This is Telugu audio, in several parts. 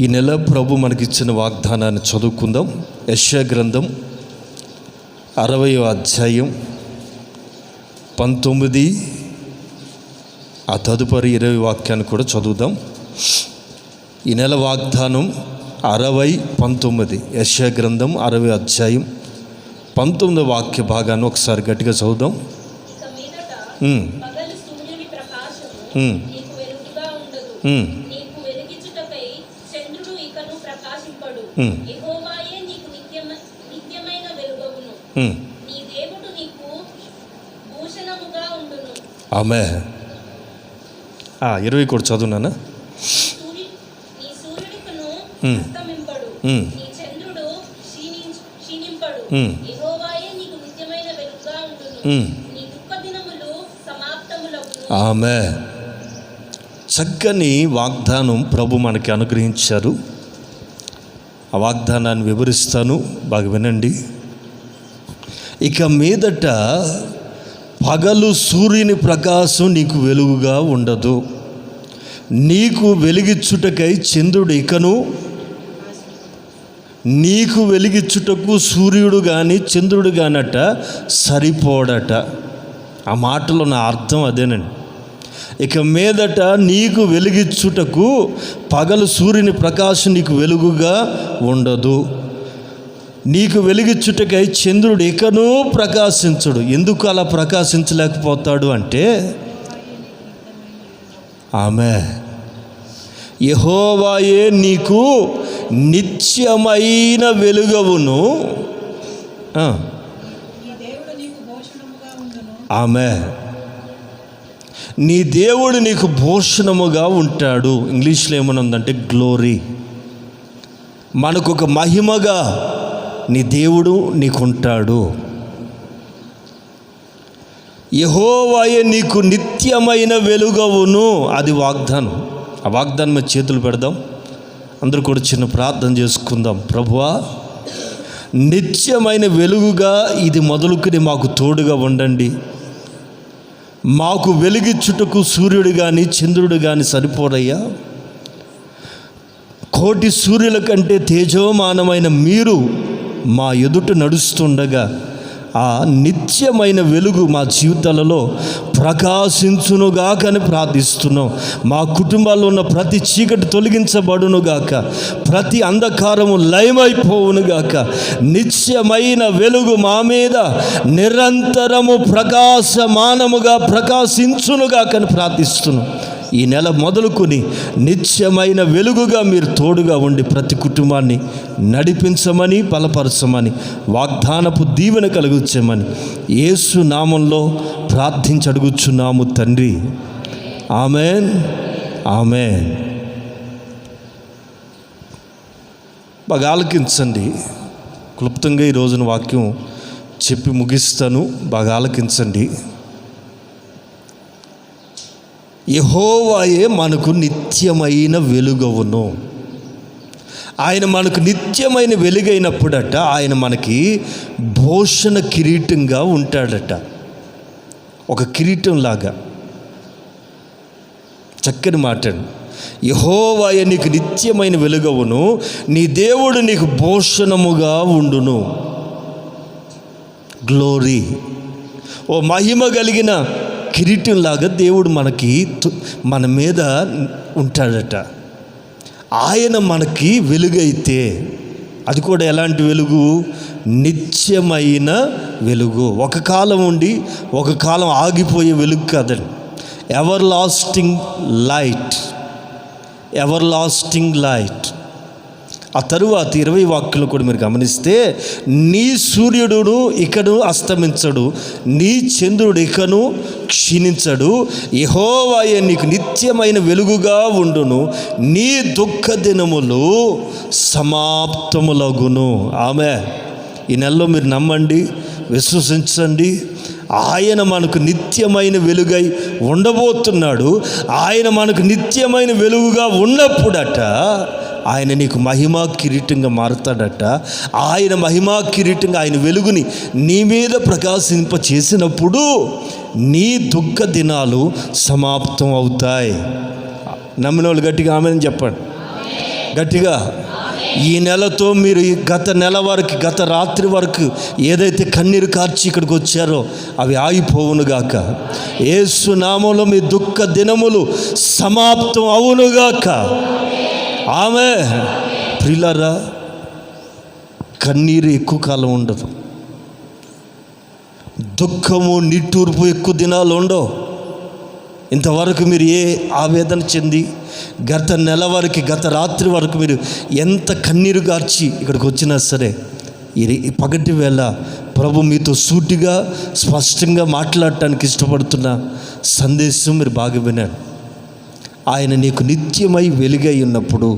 ఈ నెల ప్రభు మనకిచ్చిన వాగ్దానాన్ని చదువుకుందాం. యెషయా గ్రంథం 60వ అధ్యాయం 19 ఆ తదుపరి 20 వాక్యాన్ని కూడా చదువుదాం. ఈ నెల వాగ్దానం 60-19 యెషయా గ్రంథం 60వ అధ్యాయం 19వ వాక్య భాగాన్ని ఒకసారి గట్టిగా చదువుదాం. ఆమె 20 కూడా చదువునానా. ఆమె చక్కని వాగ్దానం ప్రభు మనకి అనుగ్రహించారు. ఆ వాగ్దానాన్ని వివరిస్తాను, బాగా వినండి. ఇక మీదట పగలు సూర్యుని ప్రకాశం నీకు వెలుగుగా ఉండదు, నీకు వెలిగిచ్చుటకై చంద్రుడు ఇకను, నీకు వెలిగిచ్చుటకు సూర్యుడు కానీ చంద్రుడు కానట సరిపోడట. ఆ మాటలో నా అర్థం అదేనండి. ఇక మీదట నీకు వెలిగిచ్చుటకు పగలు సూర్యుని ప్రకాశం నీకు వెలుగుగా ఉండదు, నీకు వెలిగిచ్చుటకై చంద్రుడు ఇకను ప్రకాశించడు. ఎందుకు అలా ప్రకాశించలేకపోతాడు అంటే, ఆమె యెహోవాయే నీకు నిత్యమైన వెలుగవును. ఆమె నీ దేవుడు నీకు భూషణముగా ఉంటాడు. ఇంగ్లీష్లో ఏమనుందంటే గ్లోరీ. మనకు ఒక మహిమగా నీ దేవుడు నీకుంటాడు. యెహోవాయే నీకు నిత్యమైన వెలుగవును. అది వాగ్దానం. ఆ వాగ్దానం మీద చేతులు పెడదాం. అందరూ కూడా చిన్న ప్రార్థన చేసుకుందాం. ప్రభువా, నిత్యమైన వెలుగుగా ఇది మొదలుకొని మాకు తోడుగా ఉండండి. మాకు వెలిగిచ్చుటకు సూర్యుడు కానీ చంద్రుడు కానీ సరిపోరయ్యా. కోటి సూర్యుల కంటే తేజోమానమైన మీరు మా ఎదుట నడుస్తుండగా ఆ నిత్యమైన వెలుగు మా జీవితాలలో ప్రకాశించునుగాకని ప్రార్థిస్తున్నాం. మా కుటుంబాల్లో ఉన్న ప్రతి చీకటి తొలగించబడునుగాక, ప్రతి అంధకారము లయమైపోవునుగాక. నిత్యమైన వెలుగు మా మీద నిరంతరము ప్రకాశమానముగా ప్రకాశించునుగాకని ప్రార్థిస్తున్నాం. ఈ నెల మొదలుకొని నిత్యమైన వెలుగుగా మీరు తోడుగా ఉండి ప్రతి కుటుంబాన్ని నడిపించమని, బలపరచమని, వాగ్దానపు దీవెన కలుగుచ్చమని యేసు నామంలో ప్రార్థించి అడుగుచున్నాము తండ్రి. Amen, amen. బాగా ఆలకించండి. క్లుప్తంగా ఈ రోజున వాక్యం చెప్పి ముగిస్తాను, బాగా ఆలకించండి. యెహోవాయే మనకు నిత్యమైన వెలుగవును. ఆయన మనకు నిత్యమైన వెలుగైనప్పుడట ఆయన మనకి భూషణ కిరీటంగా ఉంటాడట. ఒక కిరీటంలాగా. చక్కని మాట. యెహోవాయే నీకు నిత్యమైన వెలుగవును, నీ దేవుడు నీకు భూషణముగా ఉండును. గ్లోరీ. ఓ మహిమ కలిగిన కిరీటంలాగా దేవుడు మన మీద ఉంటాడట. ఆయన మనకి వెలుగైతే అది కూడా ఎలాంటి వెలుగు? నిత్యమైన వెలుగు. ఒక కాలం ఉండి ఒక కాలం ఆగిపోయే వెలుగు కాదండి. Ever lasting light, ever lasting light. ఆ తరువాత 20 వాక్యాలు కూడా మీరు గమనిస్తే, నీ సూర్యుడు ఇకను అస్తమించడు, నీ చంద్రుడు ఇకను క్షీణించడు, యెహోవాయే నీకు నిత్యమైన వెలుగుగా ఉండును, నీ దుఃఖ దినములు సమాప్తములగును. ఆమె ఈ నెలలో మీరు నమ్మండి, విశ్వసించండి. ఆయన మనకు నిత్యమైన వెలుగై ఉండబోతున్నాడు. ఆయన మనకు నిత్యమైన వెలుగుగా ఉన్నప్పుడట ఆయన నీకు మహిమా కిరీటంగా మారుతాడట. ఆయన మహిమా కిరీటంగా ఆయన వెలుగుని నీ మీద ప్రకాశింప చేసినప్పుడు నీ దుఃఖ దినాలు సమాప్తం అవుతాయి. నమ్మిన వాళ్ళు గట్టిగా ఆమేన్ చెప్పండి. గట్టిగా. ఈ నెలతో మీరు గత నెల వరకు, గత రాత్రి వరకు ఏదైతే కన్నీరు కార్చి ఇక్కడికి వచ్చారో అవి ఆగిపోవునుగాక. యేసు నామములో మీ దుఃఖ దినములు సమాప్తం అవునుగాక. ఆమేన్. ప్రియులారా, కన్నీరు ఎక్కువ కాలం ఉండదు, దుఃఖము నిట్టూర్పు ఎక్కువ దినాలు ఉండవు. ఇంతవరకు మీరు ఏ ఆవేదన చెంది గత నెల వరకు, గత రాత్రి వరకు మీరు ఎంత కన్నీరు గార్చి ఇక్కడికి వచ్చినా సరే, ఈ పగటి వేళ ప్రభు మీతో సూటిగా స్పష్టంగా మాట్లాడటానికి ఇష్టపడుతున్న సందేశం మీరు బాగా వినండి. ఆయన నీకు నిత్యమై వెలుగై ఉన్నప్పుడు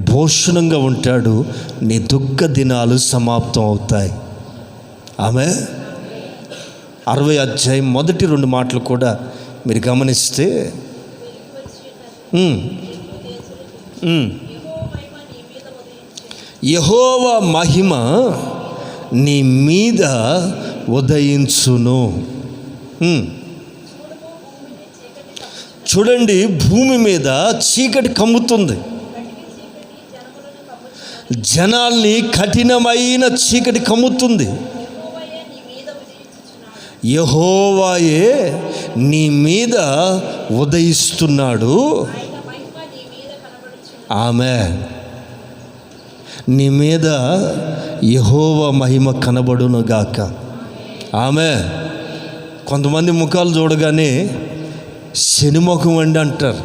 భూషణంగా ఉంటాడు, నీ దుఃఖ దినాలు సమాప్తం అవుతాయి. ఆమె 60వ అధ్యాయం మొదటి 2 మాటలు కూడా మీరు గమనిస్తే, యెహోవా మహిమ నీ మీద ఉదయించును. చూడండి, భూమి మీద చీకటి కమ్ముతుంది, జనాల్ని కఠినమైన చీకటి కమ్ముతుంది. యెహోవాయే నీ మీద ఉదయిస్తున్నాడు. ఆమేన్. నీ మీద యెహోవా మహిమ కనబడునుగాక. ఆమేన్. కొంతమంది ముఖాలు చూడగానే శనిముఖం అండి అంటారు.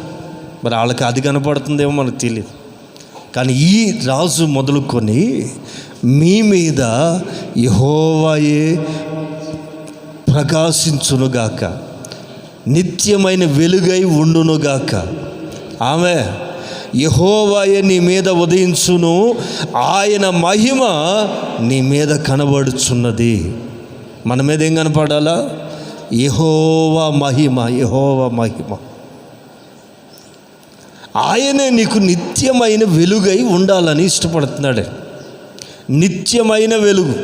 మరి వాళ్ళకి అది కనపడుతుందేమో మనకు తెలియదు. కానీ ఈ రాజు మొదలుకొని మీ మీద యెహోవాయే ప్రకాశించునుగాక, నిత్యమైన వెలుగై ఉండునుగాక. ఆమె యెహోవాయే నీ మీద ఉదయించును, ఆయన మహిమ నీ మీద కనబడుచున్నది. మన మీద ఏం కనపడాలా? యెహోవా మహిమ, యెహోవా మహిమ. ఆయనే నీకు నిత్యమైన వెలుగై ఉండాలని ఇష్టపడుతున్నాడు. నిత్యమైన వెలుగు.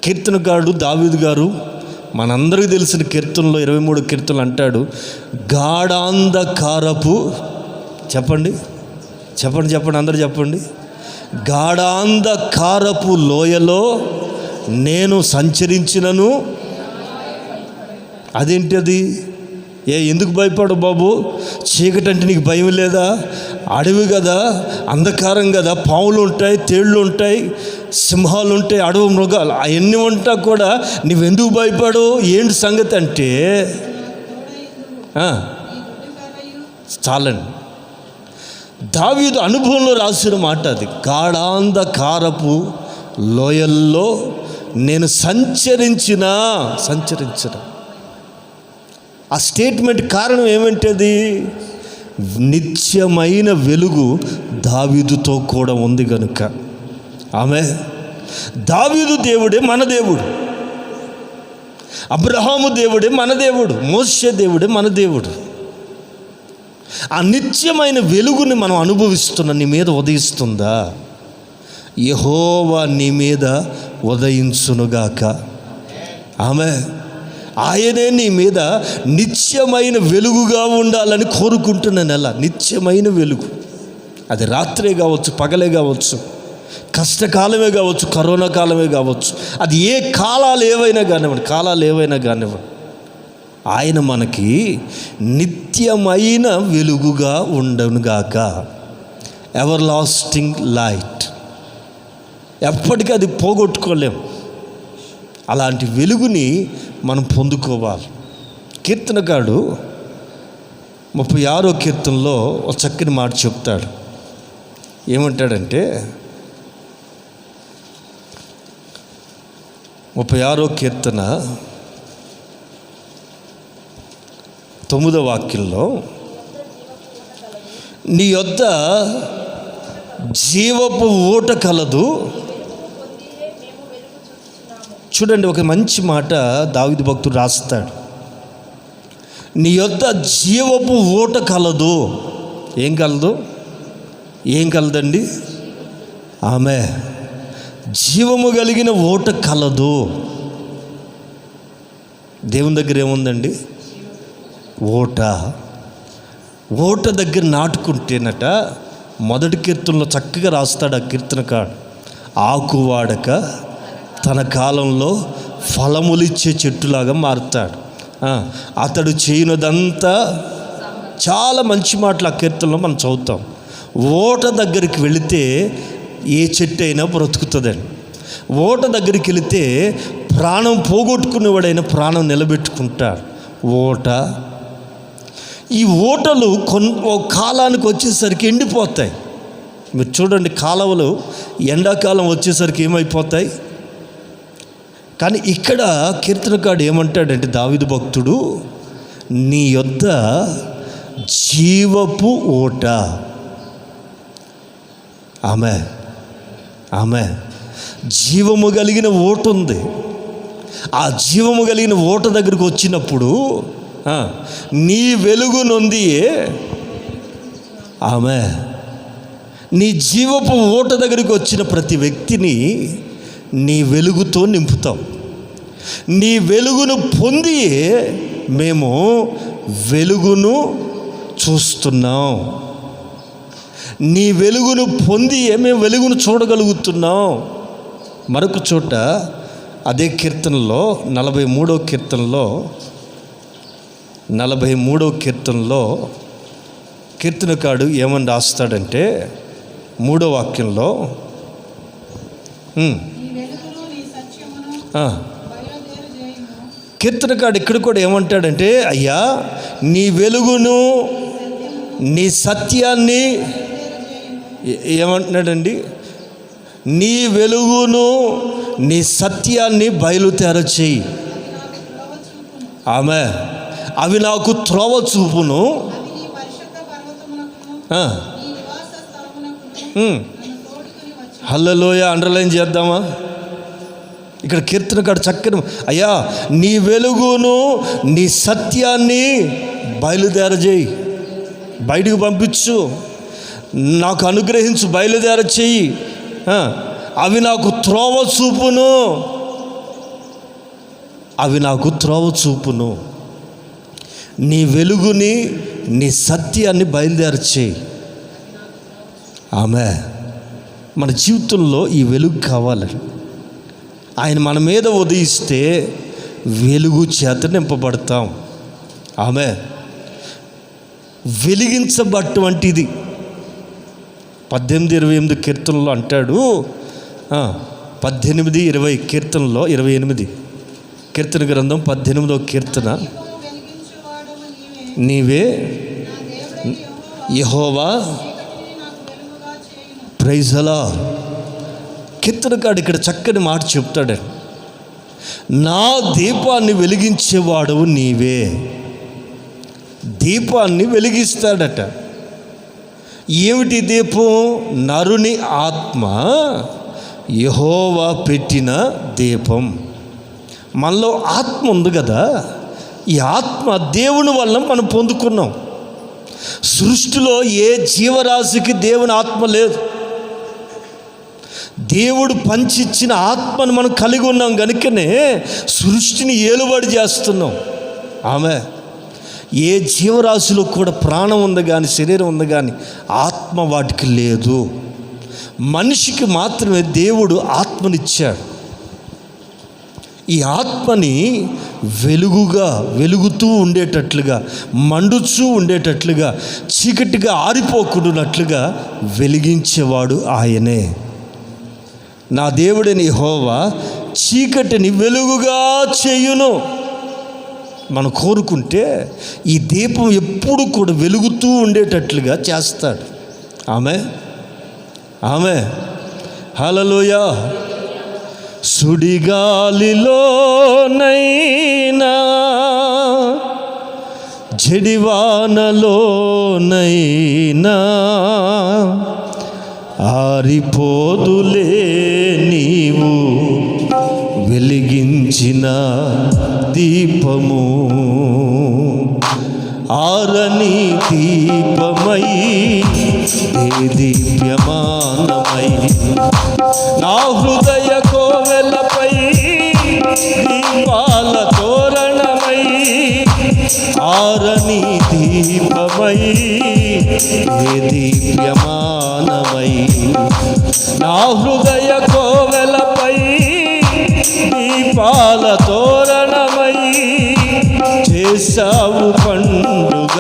కీర్తనకారుడు దావీదు గారు, మనందరికీ తెలిసిన కీర్తనలో 23 కీర్తనలు అంటాడు, గాఢాంధకారపు, చెప్పండి చెప్పండి చెప్పండి అందరూ చెప్పండి, గాఢాంధకారపు లోయలో నేను సంచరించినను. అదేంటి అది? ఎందుకు భయపడు బాబు? చీకటి అంటే నీకు భయం లేదా? అడవి కదా, అంధకారం కదా, పావులు ఉంటాయి, తేళ్ళు ఉంటాయి, సింహాలు ఉంటాయి, అడవి మృగాలు, అవన్నీ ఉంటా కూడా నువ్వెందుకు భయపడు? ఏంటి సంగతి అంటే చాలండి. దావీదు అనుభవంలో రాసిన మాట అది. గాఢాంధకారపు లోయల్లో నేను సంచరించిన. ఆ స్టేట్మెంట్ కారణం ఏమంటేది? నిత్యమైన వెలుగు దావీదుతో కూడా ఉంది కనుక. ఆమె దావీదు దేవుడే మన దేవుడు, అబ్రహాము దేవుడే మన దేవుడు, మోషే దేవుడే మన దేవుడు. ఆ నిత్యమైన వెలుగుని మనం అనుభవిస్తున్న నీ మీద ఉదయిస్తుందా? యెహోవా నీ మీద ఉదయించునుగాక. ఆమె ఆయనే నీ మీద నిత్యమైన వెలుగుగా ఉండాలని కోరుకుంటున్న నెల. నిత్యమైన వెలుగు. అది రాత్రే కావచ్చు, పగలే కావచ్చు, కష్టకాలమే కావచ్చు, కరోనా కాలమే కావచ్చు, అది ఏ కాలాలు ఏవైనా కానివ్వండి, ఆయన మనకి నిత్యమైన వెలుగుగా ఉండనుగాక. Ever lasting light. ఎప్పటికీ అది పోగొట్టుకోలేం. అలాంటి వెలుగుని మనం పొందుకోవాలి. కీర్తనకారుడు 36వ కీర్తనలో ఒక చక్కని మాట చెప్తాడు. ఏమంటాడంటే, 36వ కీర్తన 9వ వాక్యంలో, నీ యొద్ద జీవపు ఊట కలదు. చూడండి, ఒక మంచి మాట దావీదు భక్తుడు రాస్తాడు. నీ యొద్ద జీవపు ఊట కలదు. ఏం కలదండి? ఆమె జీవము కలిగిన ఊట కలదు. దేవుని దగ్గర ఏముందండి? ఊట దగ్గర నాటుకుంటేనట మొదటి కీర్తనలో చక్కగా రాస్తాడు ఆ కీర్తనకాడు. ఆకు వాడక తన కాలంలో ఫలములిచ్చే చెట్టులాగా మారుతాడు. అతడు చేయనదంతా, చాలా మంచి మాటలు ఆ కీర్తనలో మనం చదువుతాం. ఓట దగ్గరికి వెళితే ఏ చెట్టు అయినా బ్రతుకుతుందండి. ఓట దగ్గరికి వెళితే ప్రాణం పోగొట్టుకునేవాడైనా ప్రాణం నిలబెట్టుకుంటాడు. ఓట, ఈ ఓటలు కాలానికి వచ్చేసరికి ఎండిపోతాయి. మీరు చూడండి, కాలువలు ఎండాకాలం వచ్చేసరికి ఏమైపోతాయి. కానీ ఇక్కడ కీర్తనకాడు ఏమంటాడంటే, దావీదు భక్తుడు, నీ యొద్ద జీవపు ఓట. ఆమె జీవము కలిగిన ఓట ఉంది. ఆ జీవము కలిగిన ఓట దగ్గరికి వచ్చినప్పుడు నీ వెలుగు నొంది, నీ జీవపు ఓట దగ్గరికి వచ్చిన ప్రతి వ్యక్తిని నీ వెలుగుతో నింపుతాం. నీ వెలుగును పొంది మేము వెలుగును చూస్తున్నాం. నీ వెలుగును పొంది మేము వెలుగును చూడగలుగుతున్నాం. మరొక చోట అదే కీర్తనలో 43వ కీర్తనలో కీర్తనకాడు ఏమని రాస్తాడంటే, 3వ వాక్యంలో కీర్తనకాడు ఇక్కడ కూడా ఏమంటాడంటే, అయ్యా నీ వెలుగును నీ సత్యాన్ని ఏమంటున్నాడండి, నీ వెలుగును నీ సత్యాన్ని బయలుతెర చేయి. అవి నాకు త్రోవ చూపును. హల్లెలూయా అండర్లైన్ చేద్దామా? ఇక్కడ కీర్తనకాడు చక్కని, అయ్యా నీ వెలుగును నీ సత్యాన్ని బయలుదేర చేయి, బయటికి పంపించు, నాకు అనుగ్రహించు, బయలుదేర చెయ్యి. అవి నాకు త్రోవ చూపును. నీ వెలుగుని నీ సత్యాన్ని బయలుదేర చేయి. మన జీవితంలో ఈ వెలుగు కావాలి. ఆయన మన మీద ఉదయిస్తే వెలుగు చేత నింపబడతాం. వెలిగించబట్టువంటిది 18:28 కీర్తనలో అంటాడు. 18:20 కీర్తనలో 28 కీర్తన గ్రంథం 18వ కీర్తన, నీవే యెహోవా. Praise the lord. కీర్తనకాడు ఇక్కడ చక్కని మాట చెప్తాడు, నా దీపాన్ని వెలిగించేవాడవు నీవే. దీపాన్ని వెలిగిస్తాడట. ఏమిటి దీపం? నరుని ఆత్మ యెహోవా పెట్టిన దీపం. మనలో ఆత్మ ఉంది కదా, ఈ ఆత్మ దేవుని వల్ల మనం పొందుకున్నాం. సృష్టిలో ఏ జీవరాశికి దేవుని ఆత్మ లేదు. దేవుడు పంచిచ్చిన ఆత్మను మనం కలిగి ఉన్నాం కనుకనే సృష్టిని ఏలుబడి చేస్తున్నాం. ఏ జీవరాశిలో కూడా ప్రాణం ఉంది కానీ, శరీరం ఉంది కానీ ఆత్మ వాటికి లేదు. మనిషికి మాత్రమే దేవుడు ఆత్మనిచ్చాడు. ఈ ఆత్మని వెలుగుతూ ఉండేటట్లుగా, మండుచూ ఉండేటట్లుగా, చీకటిగా ఆరిపోకుండాట్లుగా వెలిగించేవాడు ఆయనే. నా దేవుడైన యెహోవా చీకటిని వెలుగుగా చేయును. మనం కోరుకుంటే ఈ దీపం ఎప్పుడు కూడా వెలుగుతూ ఉండేటట్లుగా చేస్తాడు. ఆమె హల్లెలూయా. సుడిగాలిలోనైనా జడివానలోనైనా ఆరిపోదులే నీవు వెలిగించిన దీపము. ఆరని దీపమై దీప్యమానమై నా హృదయ కోవెలపై దీపాల తోరణమై, ఆరని దీపమై దీప్యమానమై స్నానమై నా హృదయ కోవెలపై దీపాల తోరణమై చేసావు పండుగ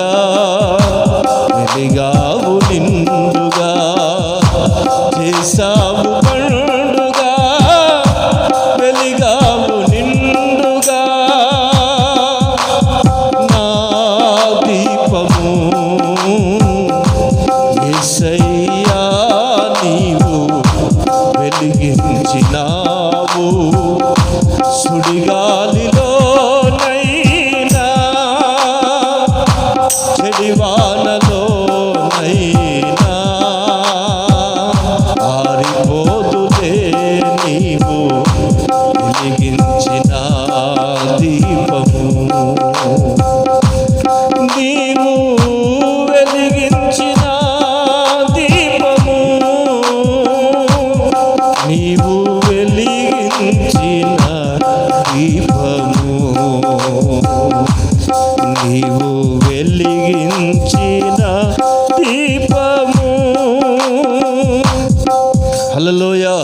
వెలిగావు నిండుగా చేసావు పండుగ వెలిగావు నిండుగా నా దీపము యేసయ్యా నీవు వెలిగించినావు సుడిగాలిలోనైనా చెడివానలోనైనా ఆరిపోదులే నీవు వెలిగించిన దీపము నీవు వెలిగించిన దీపము నీవు వెలిగించిన దీపము నీవు వెలిగించిన దీపము. హల్లెలూయా.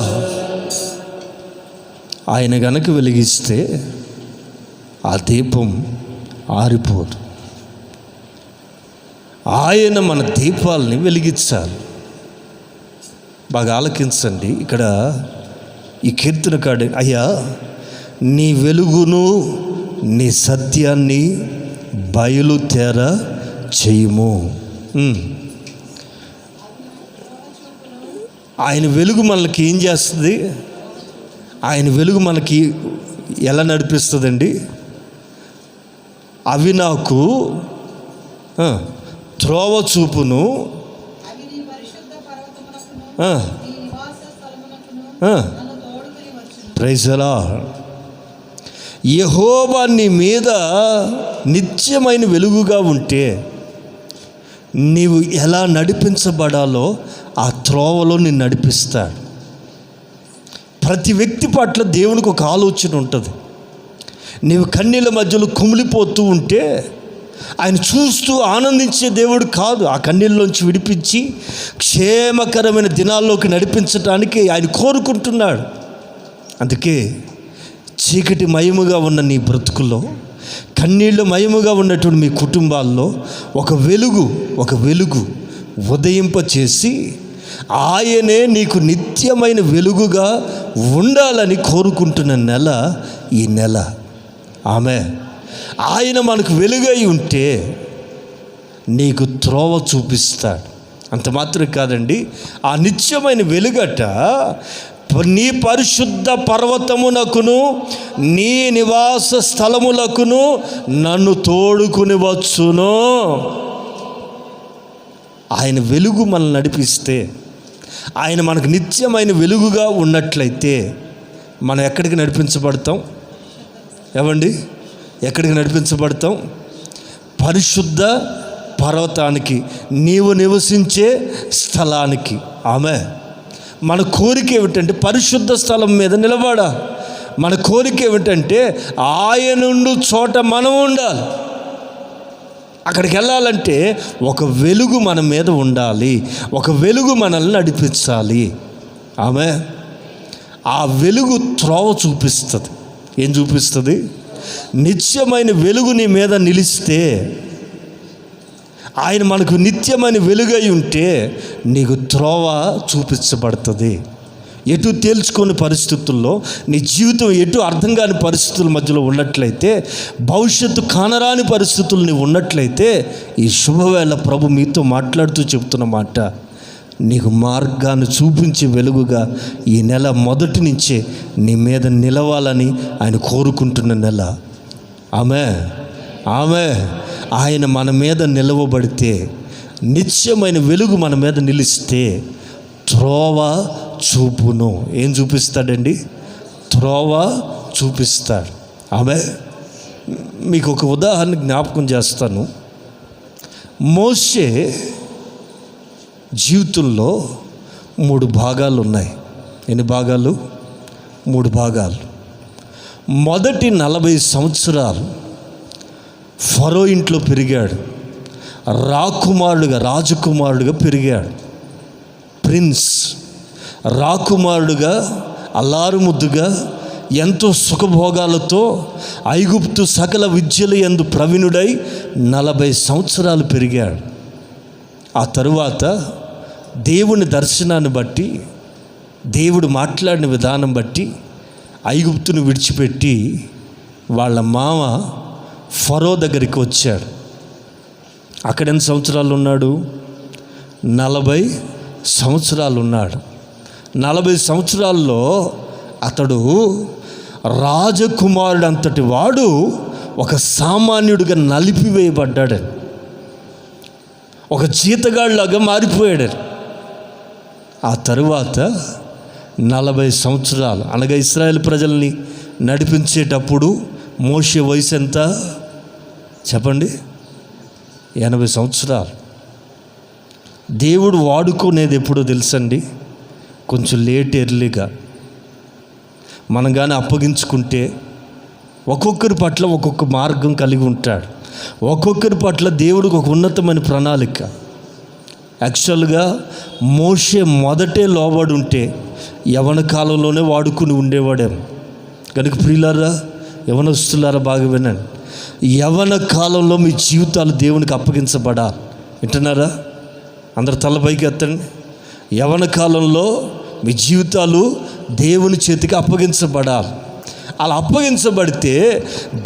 ఆయన గనక వెలిగిస్తే ఆ దీపం ఆరిపోదు. ఆయన మన దీపాలని వెలిగించాలి. బాగా ఆలకించండి. ఇక్కడ ఈ కీర్తనకాడు, అయ్యా నీ వెలుగును నీ సత్యాన్ని బయలుతేర చేయుము. ఆయన వెలుగు మనకి ఏం చేస్తుంది? ఆయన వెలుగు మనకి ఎలా నడిపిస్తుందండి? అవి నాకు త్రోవ చూపును, ప్రైజ్ ది లార్డ్. యెహోవా నీ మీద నిత్యమైన వెలుగుగా ఉంటే నీవు ఎలా నడిపించబడాలో ఆ త్రోవలో నిన్ను నడిపిస్తాడు. ప్రతి వ్యక్తి పట్ల దేవునికి ఒక ఆలోచన ఉంటుంది. నీవు కన్నీళ్ళ మధ్యలో కుమిలిపోతూ ఉంటే ఆయన చూస్తూ ఆనందించే దేవుడు కాదు. ఆ కన్నీళ్ళలోంచి విడిపించి క్షేమకరమైన దినాల్లోకి నడిపించడానికి ఆయన కోరుకుంటున్నాడు. అందుకే చీకటి మయముగా ఉన్న నీ బ్రతుకుల్లో, కన్నీళ్ళు మయముగా ఉన్నటువంటి మీ కుటుంబాల్లో ఒక వెలుగు ఉదయింపచేసి ఆయనే నీకు నిత్యమైన వెలుగుగా ఉండాలని కోరుకుంటున్న నెల ఈ నెల. ఆమె ఆయన మనకు వెలుగై ఉంటే నీకు త్రోవ చూపిస్తాడు. అంత మాత్రం కాదండి, ఆ నిత్యమైన వెలుగట నీ పరిశుద్ధ పర్వతమునకును నీ నివాస స్థలములకును నన్ను తోడుకుని వచ్చును. ఆయన వెలుగు మనల్ని నడిపిస్తే, ఆయన మనకు నిత్యమైన వెలుగుగా ఉన్నట్లయితే మనం ఎక్కడికి నడిపించబడతాం? ఏమండి, ఎక్కడికి నడిపించబడతాం? పరిశుద్ధ పర్వతానికి, నీవు నివసించే స్థలానికి. ఆమె మన కోరిక ఏమిటంటే పరిశుద్ధ స్థలం మీద నిలబడా. మన కోరిక ఏమిటంటే ఆయనుండు చోట మనం ఉండాలి. అక్కడికి వెళ్ళాలంటే ఒక వెలుగు మన మీద ఉండాలి, ఒక వెలుగు మనల్ని నడిపించాలి. ఆమె ఆ వెలుగు త్రోవ చూపిస్తుంది. ఏం చూపిస్తుంది? నిత్యమైన వెలుగు నీ మీద నిలిస్తే, ఆయన మనకు నిత్యమైన వెలుగై ఉంటే నీకు త్రోవ చూపించబడుతుంది. ఎటు తేల్చుకోని పరిస్థితుల్లో, నీ జీవితం ఎటు అర్థం కాని పరిస్థితుల మధ్యలో ఉన్నట్లయితే, భవిష్యత్తు కానరాని పరిస్థితులు నీవు ఉన్నట్లయితే, ఈ శుభవేళ ప్రభు మీతో మాట్లాడుతూ చెప్తున్న మాట, నీకు మార్గాన్ని చూపించే వెలుగుగా ఈ నెల మొదటి నుంచే నీ మీద నిలవాలని ఆయన కోరుకుంటున్న నెల. ఆమె ఆయన మన మీద నిలవబడితే, నిత్యమైన వెలుగు మన మీద నిలిస్తే త్రోవ చూపును. ఏం చూపిస్తాడండి? త్రోవ చూపిస్తాడు. మీకు ఒక ఉదాహరణ జ్ఞాపకం చేస్తాను. మోషే జీవితంలో 3 భాగాలు ఉన్నాయి. ఎన్ని భాగాలు? 3 భాగాలు. మొదటి 40 సంవత్సరాలు ఫరో ఇంట్లో పెరిగాడు. రాజకుమారుడుగా పెరిగాడు. ప్రిన్స్, రాకుమారుడుగా అల్లారు ముద్దుగా ఎంతో సుఖభోగాలతో ఐగుప్తు సకల విద్యలు యందు ప్రవీణుడై 40 సంవత్సరాలు పెరిగాడు. ఆ తరువాత దేవుని దర్శనాన్ని బట్టి, దేవుడు మాట్లాడిన విధానం బట్టి ఐగుప్తును విడిచిపెట్టి వాళ్ళ మామ ఫరో దగ్గరికి వచ్చాడు. అక్కడ ఎన్ని సంవత్సరాలు ఉన్నాడు? 40 సంవత్సరాలు ఉన్నాడు. 40 సంవత్సరాల్లో అతడు రాజకుమారుడు అంతటి వాడు ఒక సామాన్యుడిగా నలిపివేయబడ్డాడు, ఒక జీతగాడిలాగా మారిపోయాడు. ఆ తరువాత 40 సంవత్సరాలు అనగా ఇశ్రాయేల్ ప్రజల్ని నడిపించేటప్పుడు మోషే వయసు ఎంత చెప్పండి? 80 సంవత్సరాలు. దేవుడు వాడుకునేది ఎప్పుడో తెలుసండి? కొంచెం లేట్ ఎర్లీగా. మనం కానీ అప్పగించుకుంటే ఒక్కొక్కరి పట్ల ఒక్కొక్క మార్గం కలిగి ఉంటాడు. ఒక్కొక్కరి పట్ల దేవుడికి ఒక ఉన్నతమైన ప్రణాళిక. యాక్చువల్గా మోషే మొదటే లోబడి ఉంటే యవన కాలంలోనే వాడుకుని ఉండేవాడేమో. కనుక ప్రియులారా, యవనస్తులారా బాగా వినండి. యవన కాలంలో మీ జీవితాలు దేవునికి అప్పగించబడాలి. వింటున్నారా? అందరు తలపైకి ఎత్తండి. యవన కాలంలో మీ జీవితాలు దేవుని చేతికి అప్పగించబడాలి. అలా అప్పగించబడితే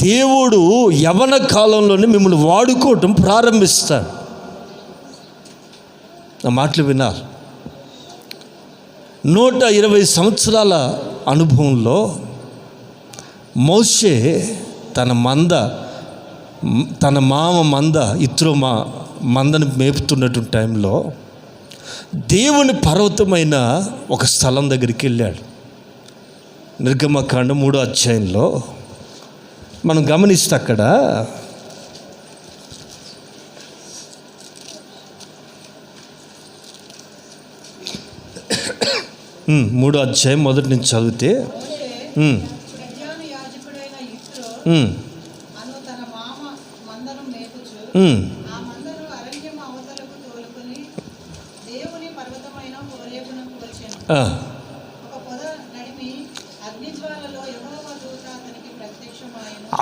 దేవుడు యవన కాలంలోనే మిమ్మల్ని వాడుకోవటం ప్రారంభిస్తాడు. నా మాటలు వినాలి. 120 సంవత్సరాల అనుభవంలో మోషే తన మామ మంద ఇత్రో మందని మేపుతున్నటువంటి టైంలో దేవుని పర్వతమైన ఒక స్థలం దగ్గరికి వెళ్ళాడు. నిర్గమకాండం 3వ అధ్యాయంలో మనం గమనిస్తే అక్కడ 3వ అధ్యాయం మొదటి నుంచి చదివితే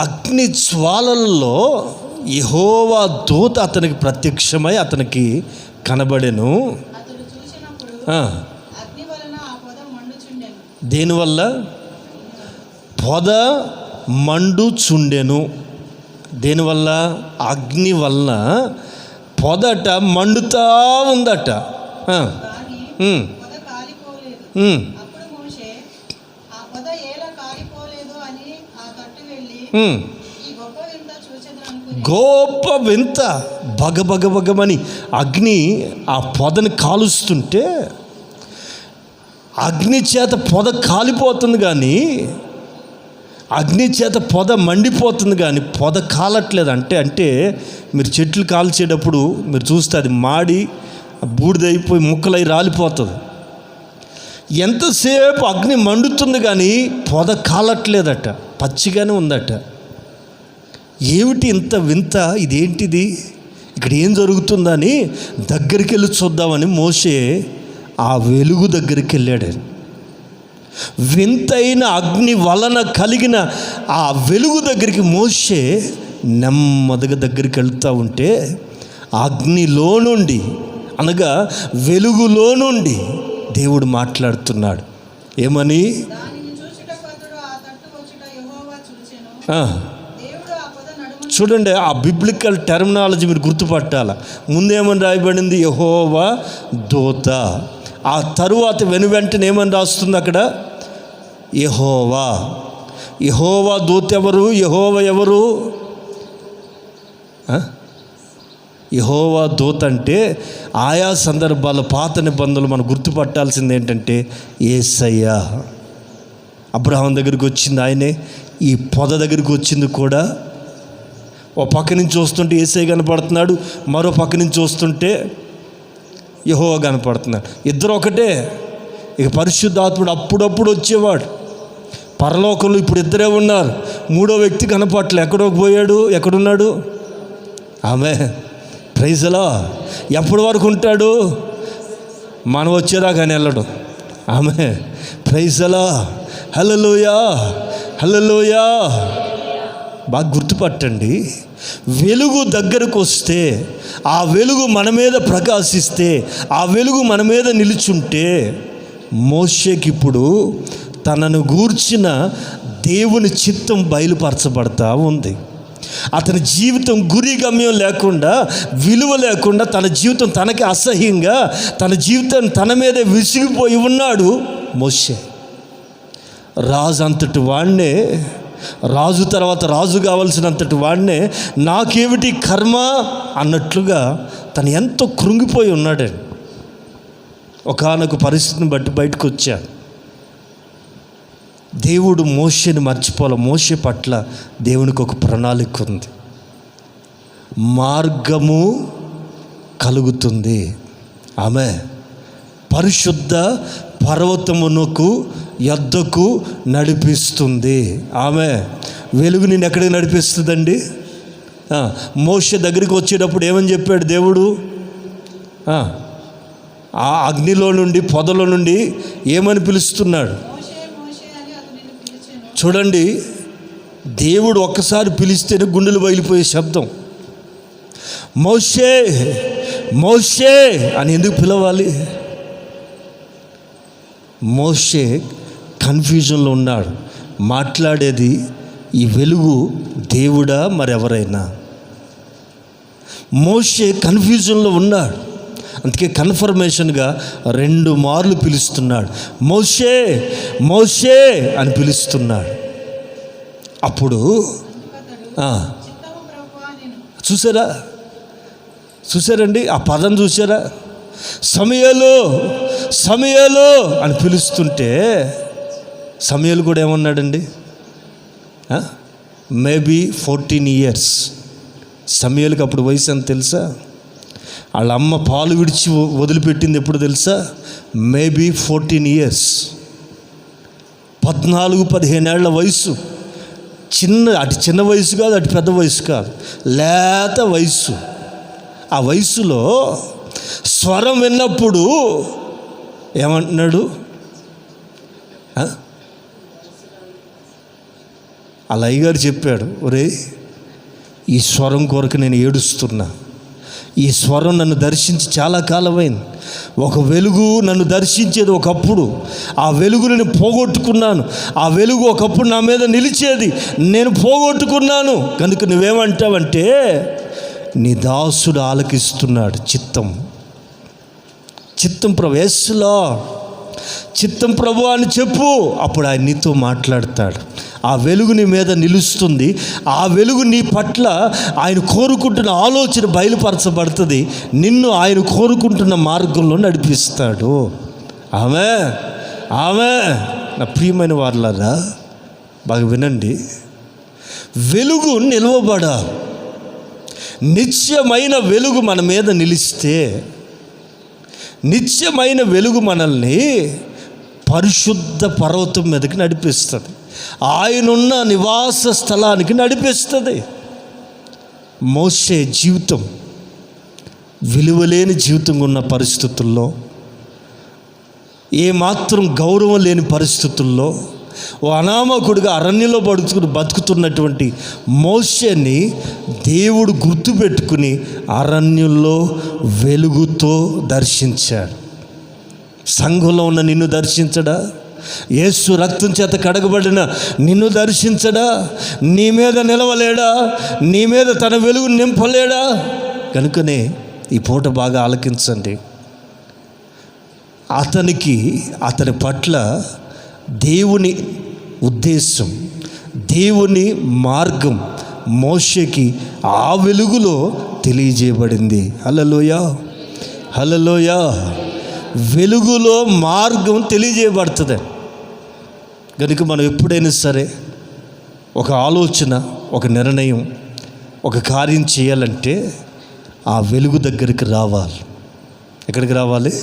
అగ్ని జ్వాలల్లో యెహోవా దూత అతనికి ప్రత్యక్షమై అతనికి కనబడెను. దేనివల్ల? పొద మండుచుండెను. దేనివల్ల? అగ్ని వల్ల పొదట మండుతా ఉందట. గొప్ప వింత. బగబగబగమని అగ్ని ఆ పొదని కాలుస్తుంటే అగ్ని చేత పొద కాలిపోతుంది, కానీ అగ్ని చేత పొద మండిపోతుంది, కానీ పొద కాలట్లేదు. అంటే మీరు చెట్లు కాల్చేటప్పుడు మీరు చూస్తే అది మాడి బూడిదైపోయి ముక్కలై రాలిపోతుంది. ఎంతసేపు అగ్ని మండుతుంది కానీ పొద కాలట్లేదట, పచ్చిగానే ఉందట. ఏమిటి ఇంత వింత? ఇదేంటిది? ఇక్కడ ఏం జరుగుతుందని దగ్గరికి వెళ్ళి చూద్దామని మోషే ఆ వెలుగు దగ్గరికి వెళ్ళాడు. వింతైన అగ్ని వలన కలిగిన ఆ వెలుగు దగ్గరికి మోషే నెమ్మదిగా దగ్గరికి వెళ్తూ ఉంటే అగ్నిలో నుండి అనగా వెలుగులో నుండి దేవుడు మాట్లాడుతున్నాడు. ఏమని? చూడండి, ఆ బిబ్లికల్ టెర్మినాలజీ మీరు గుర్తుపట్టాల. ముందేమని రాయబడింది? యెహోవా దూత. ఆ తరువాత వెనువెంటనే ఏమని రాస్తుంది అక్కడ? యెహోవా. యెహోవా దూత ఎవరు? యెహోవా ఎవరు? యెహోవా దూత అంటే ఆయా సందర్భాల పాత నిబంధనలు మనం గుర్తుపట్టాల్సింది ఏంటంటే యేసయ్య. అబ్రహాం దగ్గరికి వచ్చింది ఆయనే, ఈ పొద దగ్గరికి వచ్చింది కూడా. ఓ పక్క నుంచి చూస్తుంటే యేసయ్య కనపడుతున్నాడు, మరో పక్క నుంచి చూస్తుంటే యెహోవా కనపడుతున్నాడు. ఇద్దరు ఒకటే. ఇక పరిశుద్ధాత్ముడు అప్పుడప్పుడు వచ్చేవాడు. పరలోకంలో ఇప్పుడు ఇద్దరే ఉన్నారు, మూడో వ్యక్తి కనపట్లే. ఎక్కడోకి పోయాడు? ఎక్కడున్నాడు? ఆమె ప్రైజ్ అలా. ఎప్పటి వరకు ఉంటాడు? మనం వచ్చేదాకా ఆయన వెళ్ళడు. ఆమె ప్రైజ్ అలా, హల్లెలూయా, హల్లెలూయా. బాగా గుర్తుపట్టండి, వెలుగు దగ్గరకు వస్తే, ఆ వెలుగు మన మీద ప్రకాశిస్తే, ఆ వెలుగు మన మీద నిలుచుంటే, మోషేకి ఇప్పుడు తనను గూర్చిన దేవుని చిత్తం బయలుపరచబడతా ఉంది. అతని జీవితం గురి గమ్యం లేకుండా, విలువ లేకుండా, తన జీవితం తనకి అసహ్యంగా, తన జీవితం తన మీదే విసిగిపోయి ఉన్నాడు మోషే. రాజు అంతటి వాడినే, రాజు తర్వాత రాజు కావాల్సినంతటి వాడినే నాకేమిటి కర్మ అన్నట్లుగా తను ఎంతో కృంగిపోయి ఉన్నాడండి. ఒకానొక పరిస్థితిని బట్టి బయటకు వచ్చా. దేవుడు మోషేని మర్చిపోలే. మోషే పట్ల దేవునికి ఒక ప్రణాళిక ఉంది. మార్గము కలుగుతుంది. ఆమె పరిశుద్ధ పర్వతమునకు యొద్దకు నడిపిస్తుంది. ఆమె వెలుగు నేను ఎక్కడికి నడిపిస్తుందండి? మోషే దగ్గరికి వచ్చేటప్పుడు ఏమని చెప్పాడు దేవుడు? ఆ అగ్నిలో నుండి, పొదలో నుండి ఏమని పిలుస్తున్నాడు చూడండి. దేవుడు ఒక్కసారి పిలిస్తేనే గుండెలు బయలిపోయే శబ్దం. మోషే మోషే అని ఎందుకు పిలవాలి? మోషే కన్ఫ్యూజన్లో ఉన్నాడు. మాట్లాడేది ఈ వెలుగు దేవుడా మరెవరైనా? మోషే కన్ఫ్యూజన్లో ఉన్నాడు. అందుకే కన్ఫర్మేషన్గా 2 మార్లు పిలుస్తున్నాడు. మోషే మోషే అని పిలుస్తున్నాడు. అప్పుడు చూసారండి ఆ పదం చూసారా? సమూయేలు సమూయేలు అని పిలుస్తుంటే సమూయేలు కూడా ఏమన్నాడండి? Maybe 14 years. సమూయేలుకి అప్పుడు వయసు ఎంత తెలుసా? వాళ్ళ అమ్మ పాలు విడిచి వదిలిపెట్టింది ఎప్పుడు తెలుసా? Maybe 14 years. 14-15 ఏళ్ల వయసు. అటు చిన్న వయసు కాదు, అటు పెద్ద వయసు కాదు, లేత వయసు. ఆ వయసులో స్వరం విన్నప్పుడు ఏమంటున్నాడు? అలా అయ్యగారు చెప్పాడు, ఒరే ఈ స్వరం కొరకు నేను ఏడుస్తున్నా. ఈ స్వరం నన్ను దర్శించి చాలా కాలమైంది. ఒక వెలుగు నన్ను దర్శించేది ఒకప్పుడు. ఆ వెలుగుని నేను పోగొట్టుకున్నాను. ఆ వెలుగు ఒకప్పుడు నా మీద నిలిచేది, నేను పోగొట్టుకున్నాను. కనుక నువ్వేమంటావంటే, నీ దాసుడు ఆలకిస్తున్నాడు. చిత్తం ప్రభు, యేసులో చిత్తం ప్రభు అని చెప్పు. అప్పుడు ఆయన నీతో మాట్లాడతాడు. ఆ వెలుగు నీ మీద నిలుస్తుంది. ఆ వెలుగు నీ పట్ల ఆయన కోరుకుంటున్న ఆలోచన బయలుపరచబడుతుంది. నిన్ను ఆయన కోరుకుంటున్న మార్గంలో నడిపిస్తాడు. ఆమె నా ప్రియమైన వారలారా బాగా వినండి. వెలుగు నిలవబడాలి. నిత్యమైన వెలుగు మన మీద నిలిస్తే, నిత్యమైన వెలుగు మనల్ని పరిశుద్ధ పర్వతం మీదకి నడిపిస్తుంది. ఆయనున్న నివాస స్థలానికి నడిపిస్తుంది. మోషే జీవితం విలువలేని జీవితంగా ఉన్న పరిస్థితుల్లో, ఏమాత్రం గౌరవం లేని పరిస్థితుల్లో, ఓ అనామకుడిగా అరణ్యంలో బతుకుతున్నటువంటి మోషేని దేవుడు గుర్తుపెట్టుకుని అరణ్యంలో వెలుగుతో దర్శించాడు. సంఘంలో ఉన్న నిన్ను దర్శించడా? యేసు రక్తం చేత కడగబడిన నిన్ను దర్శించడా? నీ మీద నిలవలేడా? నీ మీద తన వెలుగు నింపలేడా? కనుకనే ఈ పూట బాగా ఆలకించండి. అతని పట్ల దేవుని ఉద్దేశం, దేవుని మార్గం మోషేకి ఆ వెలుగులో తెలియజేయబడింది. హల్లెలూయా, హల్లెలూయా. వెలుగులో మార్గం తెలియజేయబడుతుంది. కనుక మనం ఎప్పుడైనా సరే ఒక ఆలోచన, ఒక నిర్ణయం, ఒక కార్యం చేయాలంటే ఆ వెలుగు దగ్గరికి రావాలి. ఎక్కడికి రావాలి?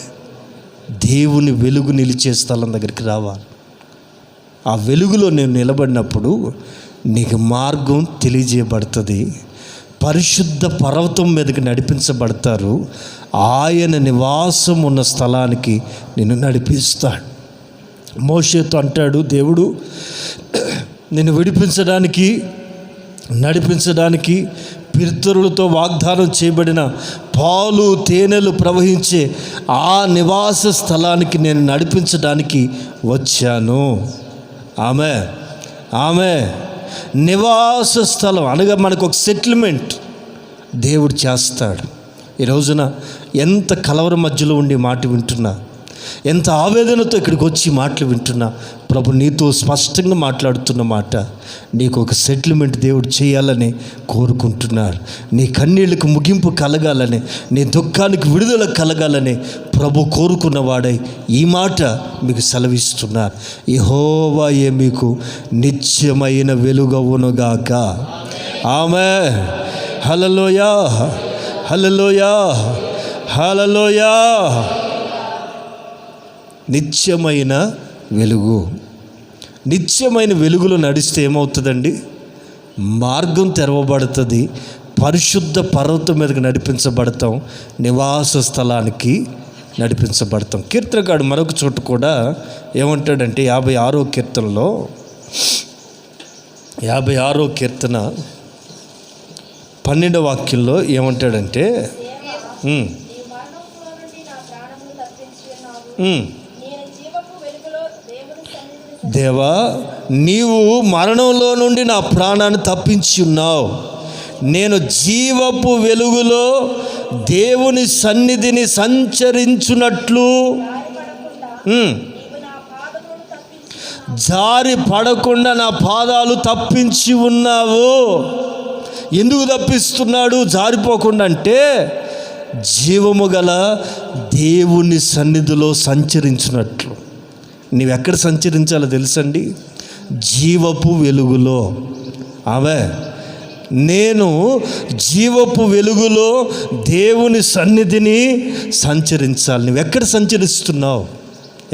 దేవుని వెలుగు నిలిచే స్థలం దగ్గరికి రావాలి. ఆ వెలుగులో నేను నిలబడినప్పుడు నీకు మార్గం తెలియజేయబడుతుంది. పరిశుద్ధ పర్వతం మీదకి నడిపించబడతారు. ఆయన నివాసం ఉన్న స్థలానికి నిన్ను నడిపిస్తాడు. మోషేతో అంటాడు దేవుడు, నిన్ను విడిపించడానికి నడిపించడానికి పితరులతో వాగ్దానం చేయబడిన పాలు తేనెలు ప్రవహించే ఆ నివాస స్థలానికి నేను నడిపించడానికి వచ్చాను. ఆమె నివాస స్థలం అనగా మనకు ఒక సెటిల్మెంట్ దేవుడు చేస్తాడు. ఈ రోజున ఎంత కలవరం మధ్యలో ఉండి మాట వింటున్నా, ఎంత ఆవేదనతో ఇక్కడికి వచ్చి మాటలు వింటున్నా, ప్రభు నీతో స్పష్టంగా మాట్లాడుతున్న మాట, నీకు ఒక సెటిల్మెంట్ దేవుడు చేయాలని కోరుకుంటున్నాడు. నీ కన్నీళ్లకు ముగింపు కలగాలని, నీ దుఃఖానికి విడుదల కలగాలని ప్రభు కోరుకున్నవాడై ఈ మాట మీకు సెలవిస్తున్నారు. యెహోవాయే మీకు నిత్యమైన వెలుగవునుగాక. ఆమేన్. హల్లెలూయా, హల్లెలూయా, హల్లెలూయా. నిత్యమైన వెలుగు. నిత్యమైన వెలుగులో నడిస్తే ఏమవుతుందండి? మార్గం తెరవబడుతుంది. పరిశుద్ధ పర్వతం మీదకి నడిపించబడతాం, నివాస స్థలానికి నడిపించబడతాం. కీర్తనకాడు మరొక చోట కూడా ఏమంటాడంటే 56వ కీర్తనలో 56వ కీర్తన 12వ వాక్యంలో ఏమంటాడంటే దేవా, నీవు మరణంలో నుండి నా ప్రాణాన్ని తప్పించి ఉన్నావు. నేను జీవపు వెలుగులో దేవుని సన్నిధిని సంచరించున్నట్లు జారి పడకుండా నా పాదాలు తప్పించి ఉన్నావు. ఎందుకు తప్పిస్తున్నాడు జారిపోకుండా అంటే, జీవము గల దేవుని సన్నిధిలో సంచరించినట్లు. నీవెక్కడ సంచరించాలో తెలుసండి? జీవపు వెలుగులో. నేను జీవపు వెలుగులో దేవుని సన్నిధిని సంచరించాలి. నువ్వెక్కడ సంచరిస్తున్నావు?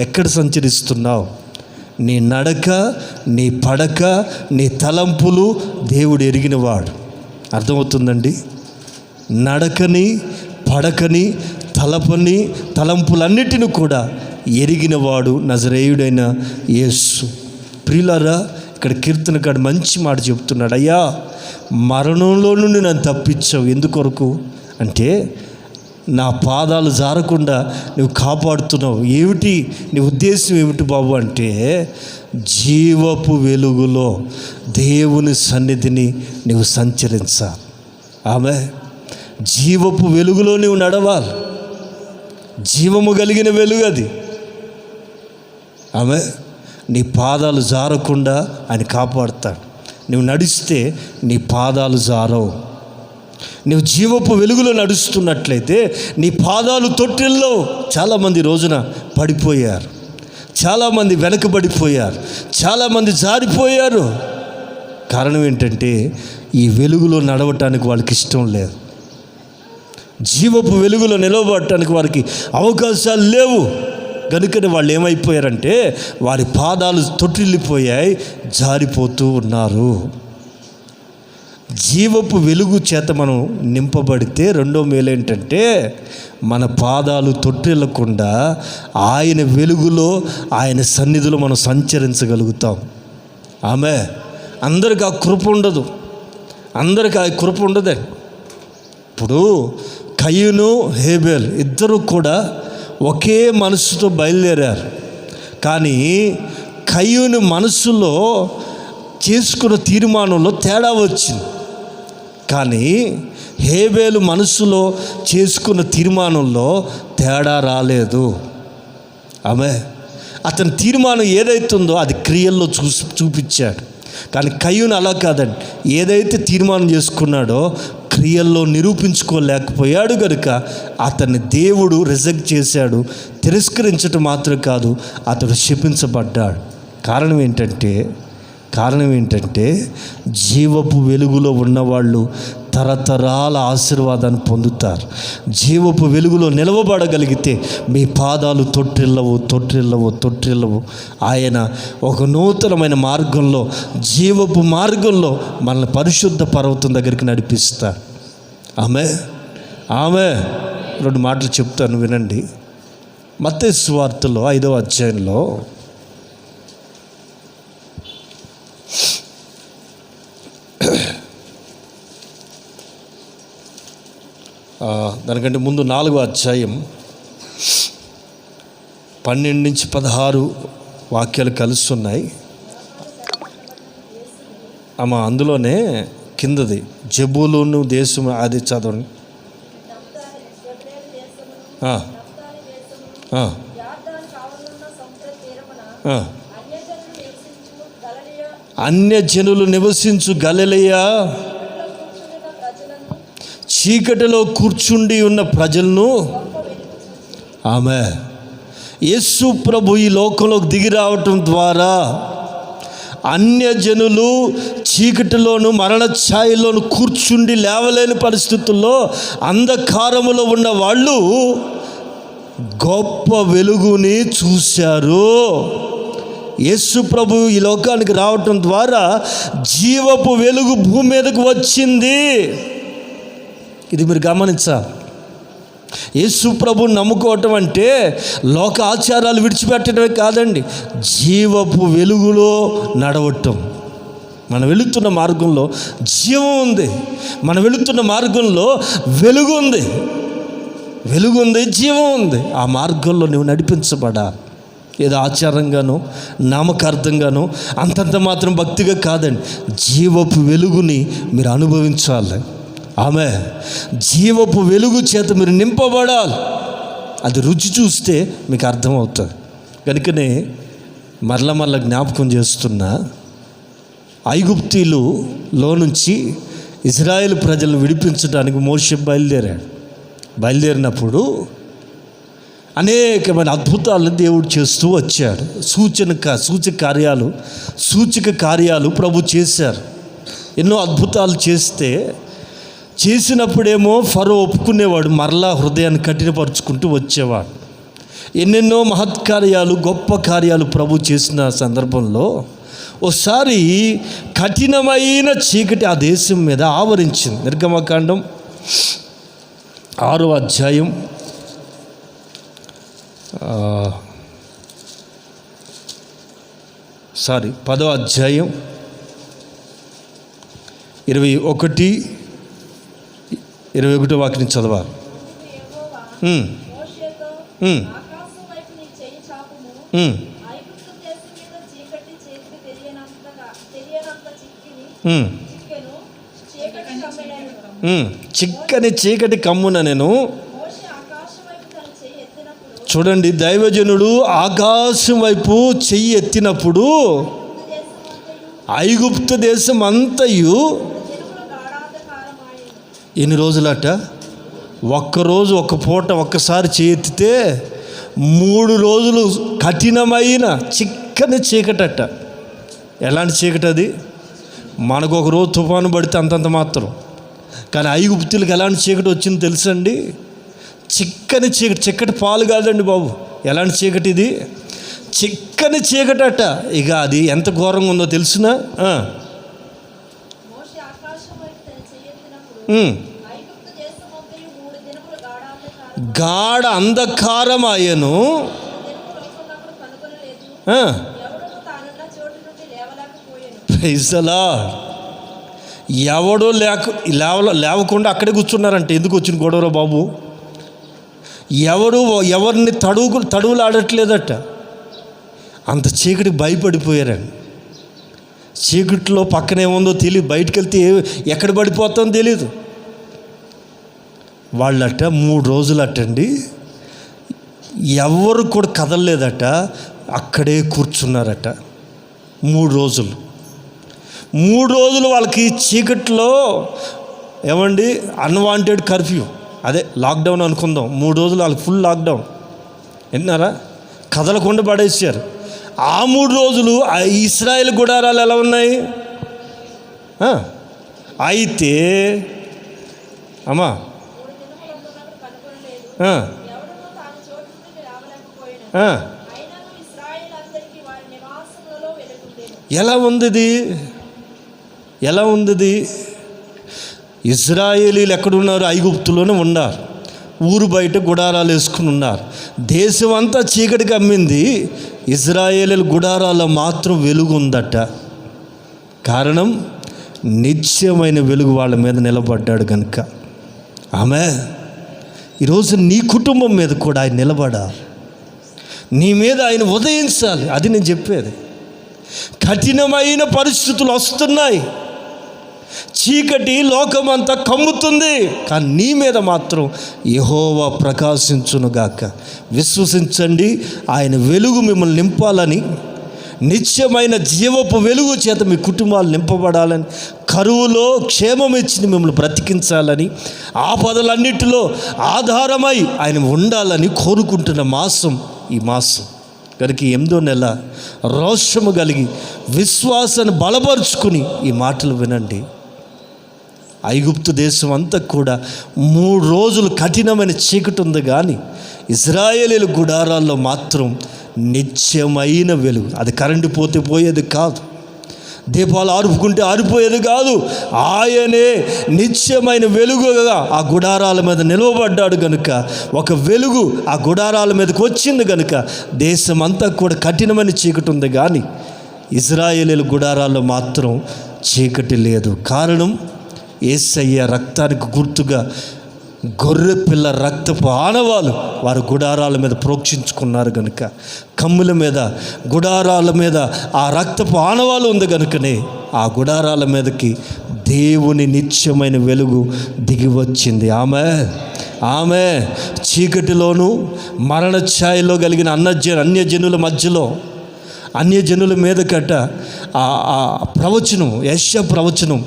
ఎక్కడ సంచరిస్తున్నావు? నీ నడక, నీ పడక, నీ తలంపులు దేవుడు ఎరిగినవాడు. అర్థమవుతుందండి? నడకని, పడకని, తలంపులన్నిటిని కూడా ఎరిగినవాడు నజరేయుడైన యేసు. ప్రియులారా, ఇక్కడ కీర్తనకాడు మంచి మాట చెప్తున్నాడు. అయ్యా, మరణంలో నుండి నన్ను తప్పించావు. ఎందుకొరకు అంటే, నా పాదాలు జారకుండా నువ్వు కాపాడుతున్నావు. ఏమిటి నీ ఉద్దేశం? ఏమిటి బాబు అంటే, జీవపు వెలుగులో దేవుని సన్నిధిని నువ్వు సంచరించాలి. జీవపు వెలుగులో నువ్వు నడవాలి. జీవము కలిగిన వెలుగు అది. నీ పాదాలు జారకుండా ఆయన కాపాడుతాడు. నువ్వు నడిస్తే నీ పాదాలు జారవు. నువ్వు జీవపు వెలుగులో నడుస్తున్నట్లయితే నీ పాదాలు తొట్టిల్లో. చాలామంది రోజున పడిపోయారు, చాలామంది వెనకబడిపోయారు, చాలామంది జారిపోయారు. కారణం ఏంటంటే, ఈ వెలుగులో నడవటానికి వాళ్ళకి ఇష్టం లేదు. జీవపు వెలుగులో నిలవబడటానికి వారికి అవకాశాలు లేవు. కనుకనే వాళ్ళు ఏమైపోయారంటే, వారి పాదాలు తొట్టిల్లిపోయాయి, జారిపోతూ ఉన్నారు. జీవపు వెలుగు చేత మనం నింపబడితే రెండో మేలేంటంటే, మన పాదాలు తొట్టిల్లకుండా ఆయన వెలుగులో, ఆయన సన్నిధిలో మనం సంచరించగలుగుతాం. అందరికీ ఆ కృప ఉండదు. అందరికీ ఆ కృప ఉండదే. ఇప్పుడు కయీను, హేబెల్ ఇద్దరు కూడా ఒకే మనసుతో బయలుదేరారు. కానీ కయీను మనసులో చేసుకున్న తీర్మానంలో తేడా వచ్చింది. కానీ హేబెలు మనసులో చేసుకున్న తీర్మానంలో తేడా రాలేదు. అతని తీర్మానం ఏదైతుందో అది క్రియల్లో చూపించాడు. కానీ కయీను అలా కాదండి. ఏదైతే తీర్మానం చేసుకున్నాడో క్రియల్లో నిరూపించుకోలేకపోయాడు. కనుక అతన్ని దేవుడు రిజెక్ట్ చేశాడు. తిరస్కరించడం మాత్రం కాదు, అతడు శపించబడ్డాడు. కారణం ఏంటంటే జీవపు వెలుగులో ఉన్నవాళ్ళు తరతరాల ఆశీర్వాదాన్ని పొందుతారు. జీవపు వెలుగులో నిలవబడగలిగితే మీ పాదాలు తొట్టిల్లవు. ఆయన ఒక నూతనమైన మార్గంలో, జీవపు మార్గంలో మనల్ని పరిశుద్ధ పర్వతం దగ్గరికి నడిపిస్తారు. ఆమె ఆమె 2 మాటలు చెప్తాను వినండి. మత్తయి సువార్తలో 5వ అధ్యాయంలో దానికంటే ముందు 4వ అధ్యాయం 12 నుంచి 16 వాక్యాలు కలిసి ఉన్నాయి. అందులోనే కిందది జెబూలూను దేశం అది చదవండి. అన్యజనులు నివసించు గలిలయ, చీకటిలో కూర్చుండి ఉన్న ప్రజలను ఆమె యేసు ప్రభు ఈ లోకంలోకి దిగి రావటం ద్వారా అన్యజనులు చీకటిలోను మరణ ఛాయలోను కూర్చుండి లేవలేని పరిస్థితుల్లో అంధకారములో ఉన్న వాళ్ళు గొప్ప వెలుగుని చూశారు. యేసు ప్రభు ఈ లోకానికి రావటం ద్వారా జీవపు వెలుగు భూమి మీదకు వచ్చింది. ఇది మీరు గమనించాలి. యేసు ప్రభుని నమ్ముకోవటం అంటే లోక ఆచారాలు విడిచిపెట్టడమే కాదండి, జీవపు వెలుగులో నడవటం. మనం వెళుతున్న మార్గంలో జీవం ఉంది, మనం వెళుతున్న మార్గంలో వెలుగు ఉంది, జీవం ఉంది. ఆ మార్గంలో నువ్వు నడిపించబడాలి. ఏదో ఆచారంగానో నామకార్థంగానో అంతంత మాత్రం భక్తిగా కాదండి, జీవపు వెలుగుని మీరు అనుభవించాలి. ఆమె జీవపు వెలుగు చేత మీరు నింపబడాలి. అది రుచి చూస్తే మీకు అర్థమవుతుంది. కనుకనే మరల జ్ఞాపకం చేస్తున్నా, ఐగుప్తీలో నుంచి ఇజ్రాయేల్ ప్రజలను విడిపించడానికి మోషే బయలుదేరినప్పుడు అనేకమైన అద్భుతాలను దేవుడు చేస్తూ వచ్చాడు. సూచక కార్యాలు ప్రభు చేశారు. ఎన్నో అద్భుతాలు చేసినప్పుడేమో ఫరో ఒప్పుకునేవాడు, మరలా హృదయాన్ని కఠినపరుచుకుంటూ వచ్చేవాడు. ఎన్నెన్నో మహత్కార్యాలు, గొప్ప కార్యాలు ప్రభు చేసిన సందర్భంలో ఒకసారి కఠినమైన చీకటి ఆ దేశం మీద ఆవరించింది. నిర్గమకాండం 6వ అధ్యాయం 10వ అధ్యాయం 21 వాక్యం చదవాలి. చిక్కని చీకటి కమ్మున నేను. చూడండి, దైవజనుడు ఆకాశం వైపు చెయ్యి ఎత్తినప్పుడు ఐగుప్తు దేశం అంతయు ఎన్ని రోజులట? ఒక్కరోజు ఒక్క పూట ఒక్కసారి చేయెత్తితే 3 రోజులు కఠినమైన చిక్కని చీకటట. ఎలాంటి చీకటి అది? మనకు ఒక రోజు తుఫాను పడితే అంతంత మాత్రం, కానీ ఐగుప్తులకు ఎలాంటి చీకటి వచ్చింది తెలుసండి? చిక్కని చీకటి. చిక్కటి పాలు కాదండి బాబు, ఎలాంటి చీకటి ఇది? చిక్కని చీకటట. ఇక అది ఎంత ఘోరంగా ఉందో తెలుసునా? గాఢ అంధకారం ఆయను. ఎవడో లేవకుండా అక్కడే కూర్చున్నారంటే ఎందుకు వచ్చిన గొడవరా బాబు? ఎవరిని తడువులు ఆడట్లేదట. అంత చీకటికి భయపడిపోయారండి. చీకటిలో పక్కనేముందో తెలియదు, బయటికి వెళ్తే ఎక్కడ పడిపోతామో తెలీదు. వాళ్ళట 3 రోజులటండి ఎవరు కూడా కదలలేదట, అక్కడే కూర్చున్నారట 3 రోజులు. 3 రోజులు వాళ్ళకి చీకట్లో ఏమండి అన్వాంటెడ్ కర్ఫ్యూ, అదే లాక్డౌన్ అనుకుందాం. 3 రోజులు వాళ్ళకి ఫుల్ లాక్డౌన్. విన్నారా? కదలకుండా పడేసారు. ఆ 3 రోజులు ఇశ్రాయేలు గుడారాలు ఎలా ఉన్నాయి? అయితే అమ్మా ఎలా ఉంది? ఇశ్రాయేలీలు ఎక్కడున్నారు? ఐగుప్తులోనే ఉన్నారు. ఊరు బయట గుడారాలు వేసుకుని ఉన్నారు. దేశం అంతా చీకటి కమ్మింది, ఇశ్రాయేలీల గుడారాల్లో మాత్రం వెలుగు ఉందట. కారణం, నిత్యమైన వెలుగు వాళ్ళ మీద నిలబడ్డాడు కనుక. ఆమె ఈరోజు నీ కుటుంబం మీద కూడా ఆయన నిలబడాలి, నీ మీద ఆయన ఉదయించాలి. అది నేను చెప్పేది. కఠినమైన పరిస్థితులు వస్తున్నాయి, చీకటి లోకమంతా కమ్ముతుంది, కానీ నీ మీద మాత్రం యెహోవా ప్రకాశించునుగాక. విశ్వసించండి, ఆయన వెలుగు మిమ్మల్ని నింపాలని, నిత్యమైన జీవపు వెలుగు చేత మీ కుటుంబాలు నింపబడాలని, కరువులో క్షేమం ఇచ్చి మిమ్మల్ని బ్రతికించాలని, ఆపదలన్నిటిలో ఆధారమై ఆయన ఉండాలని కోరుకుంటున్న మాసం ఈ మాసం కనుక 8వ నెల రోషము కలిగి విశ్వాసాన్ని బలపరుచుకుని ఈ మాటలు వినండి. ఐగుప్తు దేశం అంతా కూడా 3 రోజులు కఠినమైన చీకటి ఉంది, కానీ ఇశ్రాయేలీల గుడారాల్లో మాత్రం నిత్యమైన వెలుగు. అది కరెంటు పోతే పోయేది కాదు, దీపాలు ఆర్పుకుంటే ఆరిపోయేది కాదు. ఆయనే నిత్యమైన వెలుగుగా ఆ గుడారాల మీద నిలవబడ్డాడు కనుక, ఒక వెలుగు ఆ గుడారాల మీదకి వచ్చింది కనుక దేశమంతా కూడా కఠినమైన చీకటి ఉంది, కానీ ఇశ్రాయేలీల గుడారాల్లో మాత్రం చీకటి లేదు. కారణం, యేసయ్య రక్తానికి గుర్తుగా గొర్రె పిల్ల రక్తపు ఆనవాలు వారు గుడారాల మీద ప్రోక్షించుకున్నారు కనుక, కమ్ముల మీద గుడారాల మీద ఆ రక్తపు ఆనవాలు ఉంది కనుకనే ఆ గుడారాల మీదకి దేవుని నిత్యమైన వెలుగు దిగి వచ్చింది. ఆమె చీకటిలోను మరణ ఛాయలో కలిగిన అన్యజనుల మధ్యలో, అన్యజనుల మీద కట్ట ఆ ప్రవచనం, యెషయా ప్రవచనం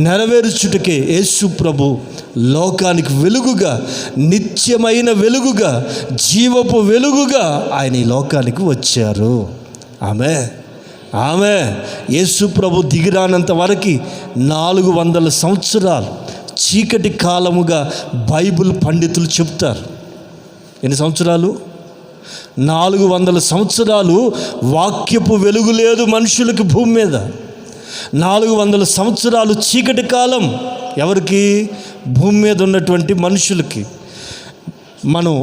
నెరవేర్చుటకే యేసు ప్రభు లోకానికి వెలుగుగా, నిత్యమైన వెలుగుగా, జీవపు వెలుగుగా ఆయన ఈ లోకానికి వచ్చారు. ఆమె యేసు ప్రభు దిగిరానంత వరకు 400 సంవత్సరాలు చీకటి కాలముగా బైబిల్ పండితులు చెప్తారు. ఎన్ని సంవత్సరాలు? 400 సంవత్సరాలు వాక్యపు వెలుగు లేదు మనుషులకి భూమి మీద. 400 సంవత్సరాలు చీకటి కాలం. ఎవరికి? భూమి మీద ఉన్నటువంటి మనుషులకి. మనం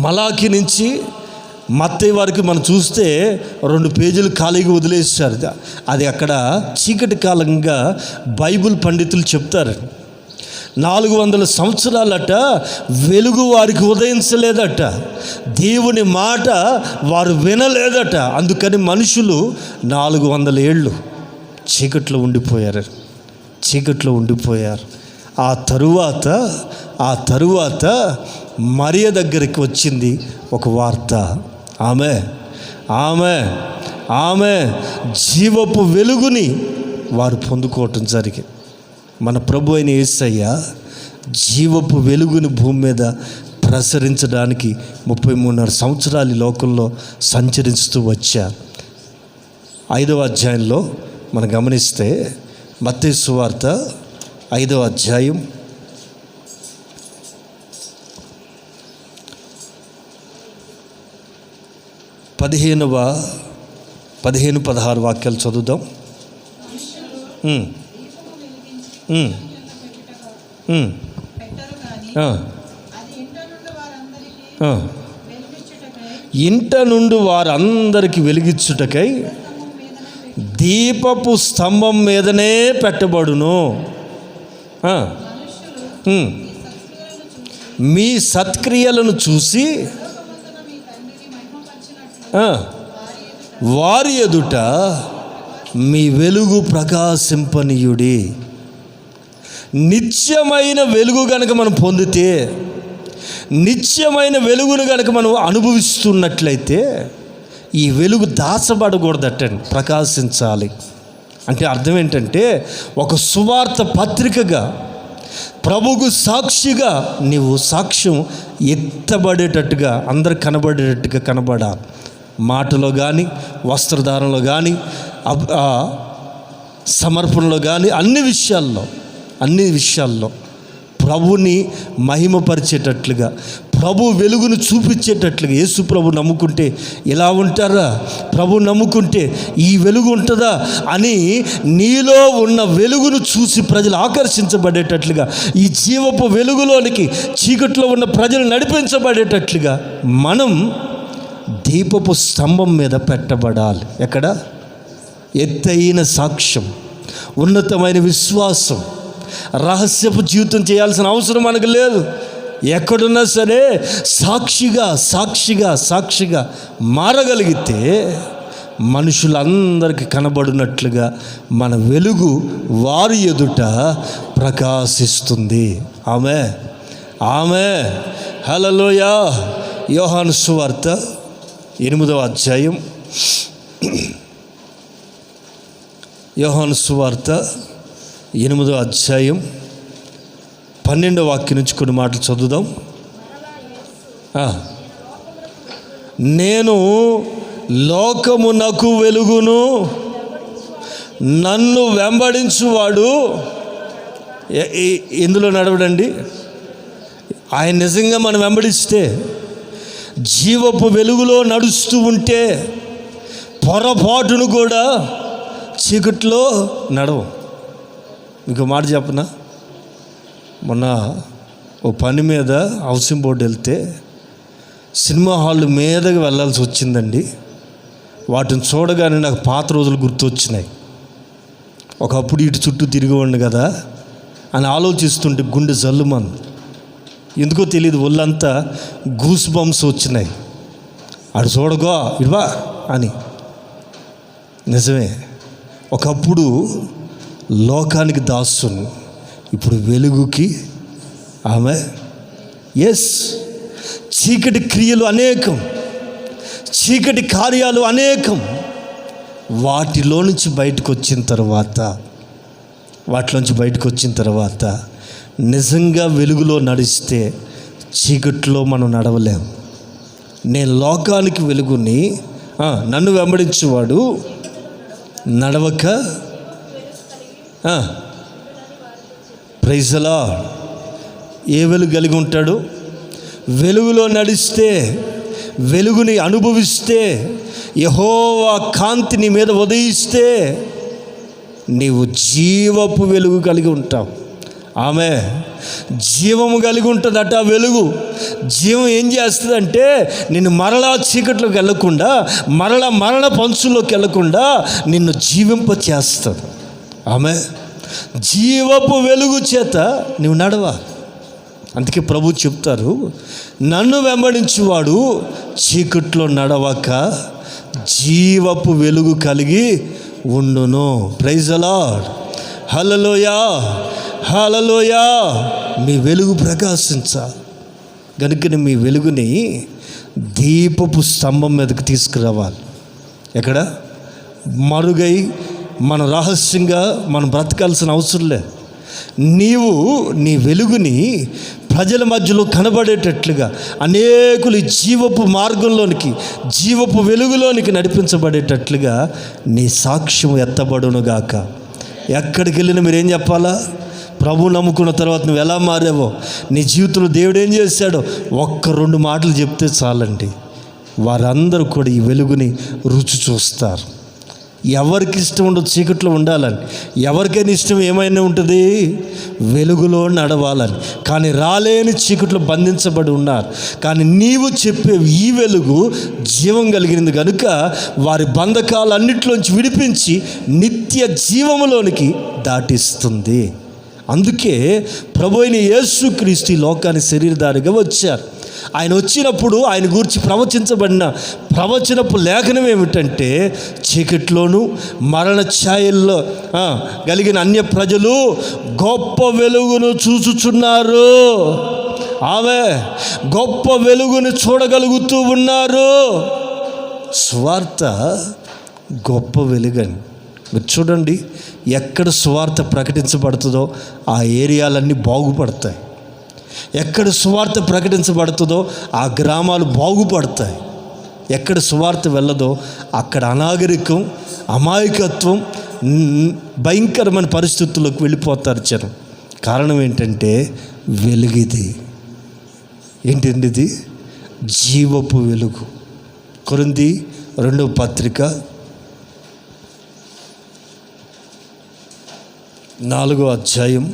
మలాకి నుంచి మత్తయి వారికి మనం చూస్తే 2 పేజీలు ఖాళీగా వదిలేశారు. అది అక్కడ చీకటి కాలంగా బైబిల్ పండితులు చెప్తారు. 400 సంవత్సరాలట వెలుగు వారికి ఉదయించలేదట, దేవుని మాట వారు వినలేదట. అందుకని మనుషులు 400 ఏళ్ళు చీకట్లో ఉండిపోయారు. ఆ తరువాత మరియ దగ్గరికి వచ్చింది ఒక వార్త. ఆమె జీవపు వెలుగుని వారు పొందుకోవటం జరిగింది. మన ప్రభు అయిన యేసయ్య జీవపు వెలుగుని భూమి మీద ప్రసరించడానికి 33.5 సంవత్సరాలు ఈ లోకంలో సంచరిస్తూ వచ్చారు. 5వ అధ్యాయంలో మనం గమనిస్తే మత్తయి సువార్త 5వ అధ్యాయం 15-16 వాక్యాలు చదువుదాం. ఇంట నుండి వారందరికి వెలిగించుటకై దీపపు స్తంభం మీదనే పెట్టబడును. మీ సత్క్రియలను చూసి వారి ఎదుట మీ వెలుగు ప్రకాశింపనీయుడి. నిత్యమైన వెలుగు కనుక మనం పొందితే, నిత్యమైన వెలుగును కనుక మనం అనుభవిస్తున్నట్లయితే, ఈ వెలుగు దాచబడకూడదటండి, ప్రకాశించాలి. అంటే అర్థం ఏంటంటే, ఒక సువార్త పత్రికగా, ప్రభువుకు సాక్షిగా నీవు సాక్ష్యం ఎత్తబడేటట్టుగా, అందరు కనబడేటట్టుగా కనబడాలి. మాటలో కానీ, వస్త్రధారణలో కానీ, సమర్పణలో కానీ, అన్ని విషయాల్లో ప్రభుని మహిమపరిచేటట్లుగా, ప్రభు వెలుగును చూపించేటట్లుగా, యేసు ప్రభు నమ్ముకుంటే ఇలా ఉంటారా, ప్రభు నమ్ముకుంటే ఈ వెలుగు ఉంటుందా అని నీలో ఉన్న వెలుగును చూసి ప్రజలు ఆకర్షించబడేటట్లుగా, ఈ జీవపు వెలుగులోనికి చీకట్లో ఉన్న ప్రజలు నడిపించబడేటట్లుగా మనం దీపపు స్తంభం మీద పెట్టబడాలి. ఎక్కడ? ఎత్తైన సాక్ష్యం, ఉన్నతమైన విశ్వాసం, రహస్యపు జీవితం చేయాల్సిన అవసరం మనకు లేదు. ఎక్కడున్నా సరే సాక్షిగా మారగలిగితే మనుషులందరికీ కనబడినట్లుగా మన వెలుగు వారి ఎదుట ప్రకాశిస్తుంది. ఆమె హల్లెలూయా. యోహాను సువార్త 8వ అధ్యాయం, యోహాను సువార్త 8వ అధ్యాయం 12వ వాక్యం నుంచి కొన్ని మాటలు చదువుదాం. నేను లోకమునకు వెలుగును, నన్ను వెంబడించువాడు ఎందులో నడవడండి. ఆయన నిజంగా మనం వెంబడిస్తే, జీవపు వెలుగులో నడుస్తూ ఉంటే పొరపాటును కూడా చీకట్లో నడవం. మీకు మాట చెప్పనా, మొన్న ఓ పని మీద హౌసింగ్ బోర్డు వెళ్తే సినిమా హాల్ మీదకి వెళ్ళాల్సి వచ్చిందండి. వాటిని చూడగానే నాకు పాత రోజులు గుర్తొచ్చినాయి. ఒకప్పుడు ఇటు చుట్టూ తిరిగేవాడిని కదా అని ఆలోచిస్తుంటే గుండె జల్లుమంది. ఎందుకో తెలియదు, ఒళ్ళంతా గూస్ బంప్స్ వచ్చినాయి. అటు చూడగో ఇవా అని. నిజమే, ఒకప్పుడు లోకానికి దాసుని, ఇప్పుడు వెలుగుకి ఎస్. చీకటి క్రియలు అనేకం, చీకటి కార్యాలు అనేకం. వాటిలో నుంచి బయటకు వచ్చిన తర్వాత నిజంగా వెలుగులో నడిస్తే చీకట్లో మనం నడవలేం. నేను లోకానికి వెలుగుని, నన్ను వెంబడించేవాడు నడవక ప్రైజ్ ది లార్డ్. ఏ వెలుగు కలిగి ఉంటాడు? వెలుగులో నడిస్తే, వెలుగుని అనుభవిస్తే, యెహోవా కాంతి నీ మీద ఉదయిస్తే నీవు జీవపు వెలుగు కలిగి ఉంటావు. జీవము కలిగి ఉంటుందట వెలుగు. జీవం ఏం చేస్తుందంటే నిన్ను మరలా చీకట్లోకి వెళ్ళకుండా, మరలా మరణ పంచులోకి వెళ్ళకుండా నిన్ను జీవింప చేస్తుంది. జీవపు వెలుగు చేత నువ్వు నడవాలి. అందుకే ప్రభు చెప్తారు, నన్ను వెంబడించువాడు చీకట్లో నడవక జీవపు వెలుగు కలిగి ఉండును. Praise the lord. హల్లెలూయా. మీ వెలుగు ప్రకాశించాలి. కనుకనే మీ వెలుగుని దీపపు స్తంభం మీదకి తీసుకురావాలి. ఎక్కడ? మరుగై మన రహస్యంగా మనం బ్రతకాల్సిన అవసరం లేదు. నీవు నీ వెలుగుని ప్రజల మధ్యలో కనబడేటట్లుగా అనేకులు జీవపు మార్గంలోనికి, జీవపు వెలుగులోనికి నడిపించబడేటట్లుగా నీ సాక్ష్యం ఎత్తబడునుగాక. ఎక్కడికి వెళ్ళినా మీరేం చెప్పాలా? ప్రభు నమ్ముకున్న తర్వాత నువ్వు ఎలా మారావో, నీ జీవితంలో దేవుడు ఏం చేశాడో 1-2 మాటలు చెప్తే చాలండి. వారందరూ కూడా ఈ వెలుగుని రుచి చూస్తారు. ఎవరికి ఇష్టం ఉండదు చీకట్లో ఉండాలని, ఎవరికైనా ఇష్టం ఏమైనా ఉంటుంది వెలుగులో నడవాలని. కానీ రాలేని చీకట్లో బంధించబడి ఉన్నారు. కానీ నీవు చెప్పే ఈ వెలుగు జీవం కలిగినది కనుక వారి బంధకాలన్నిటిలోంచి విడిపించి నిత్య జీవములోనికి దాటిస్తుంది. అందుకే ప్రభువైన యేసుక్రీస్తు ఈ లోకానికి శరీరధారిగా వచ్చారు. ఆయన వచ్చినప్పుడు ఆయన గురించి ప్రవచించబడిన ప్రవచనపు లేఖనం ఏమిటంటే, చీకట్లోను మరణ ఛాయల్లో కలిగిన అన్య ప్రజలు గొప్ప వెలుగును చూచుచున్నారు. గొప్ప వెలుగును చూడగలుగుతూ ఉన్నారు. సువార్త గొప్ప వెలుగని మీరు చూడండి. ఎక్కడ సువార్త ప్రకటించబడుతుందో ఆ ఏరియాలన్నీ బాగుపడతాయి. ఎక్కడ సువార్త ప్రకటించబడుతుందో ఆ గ్రామాలు బాగుపడతాయి. ఎక్కడ సువార్త వెళ్ళదో అక్కడ అనాగరికం, అమాయకత్వం, భయంకరమైన పరిస్థితుల్లోకి వెళ్ళిపోతారు జనం. కారణం ఏంటంటే వెలుగిది. ఏంటండి ఇది? జీవపు వెలుగు. కొరింథీ 2వ పత్రిక 4వ అధ్యాయం.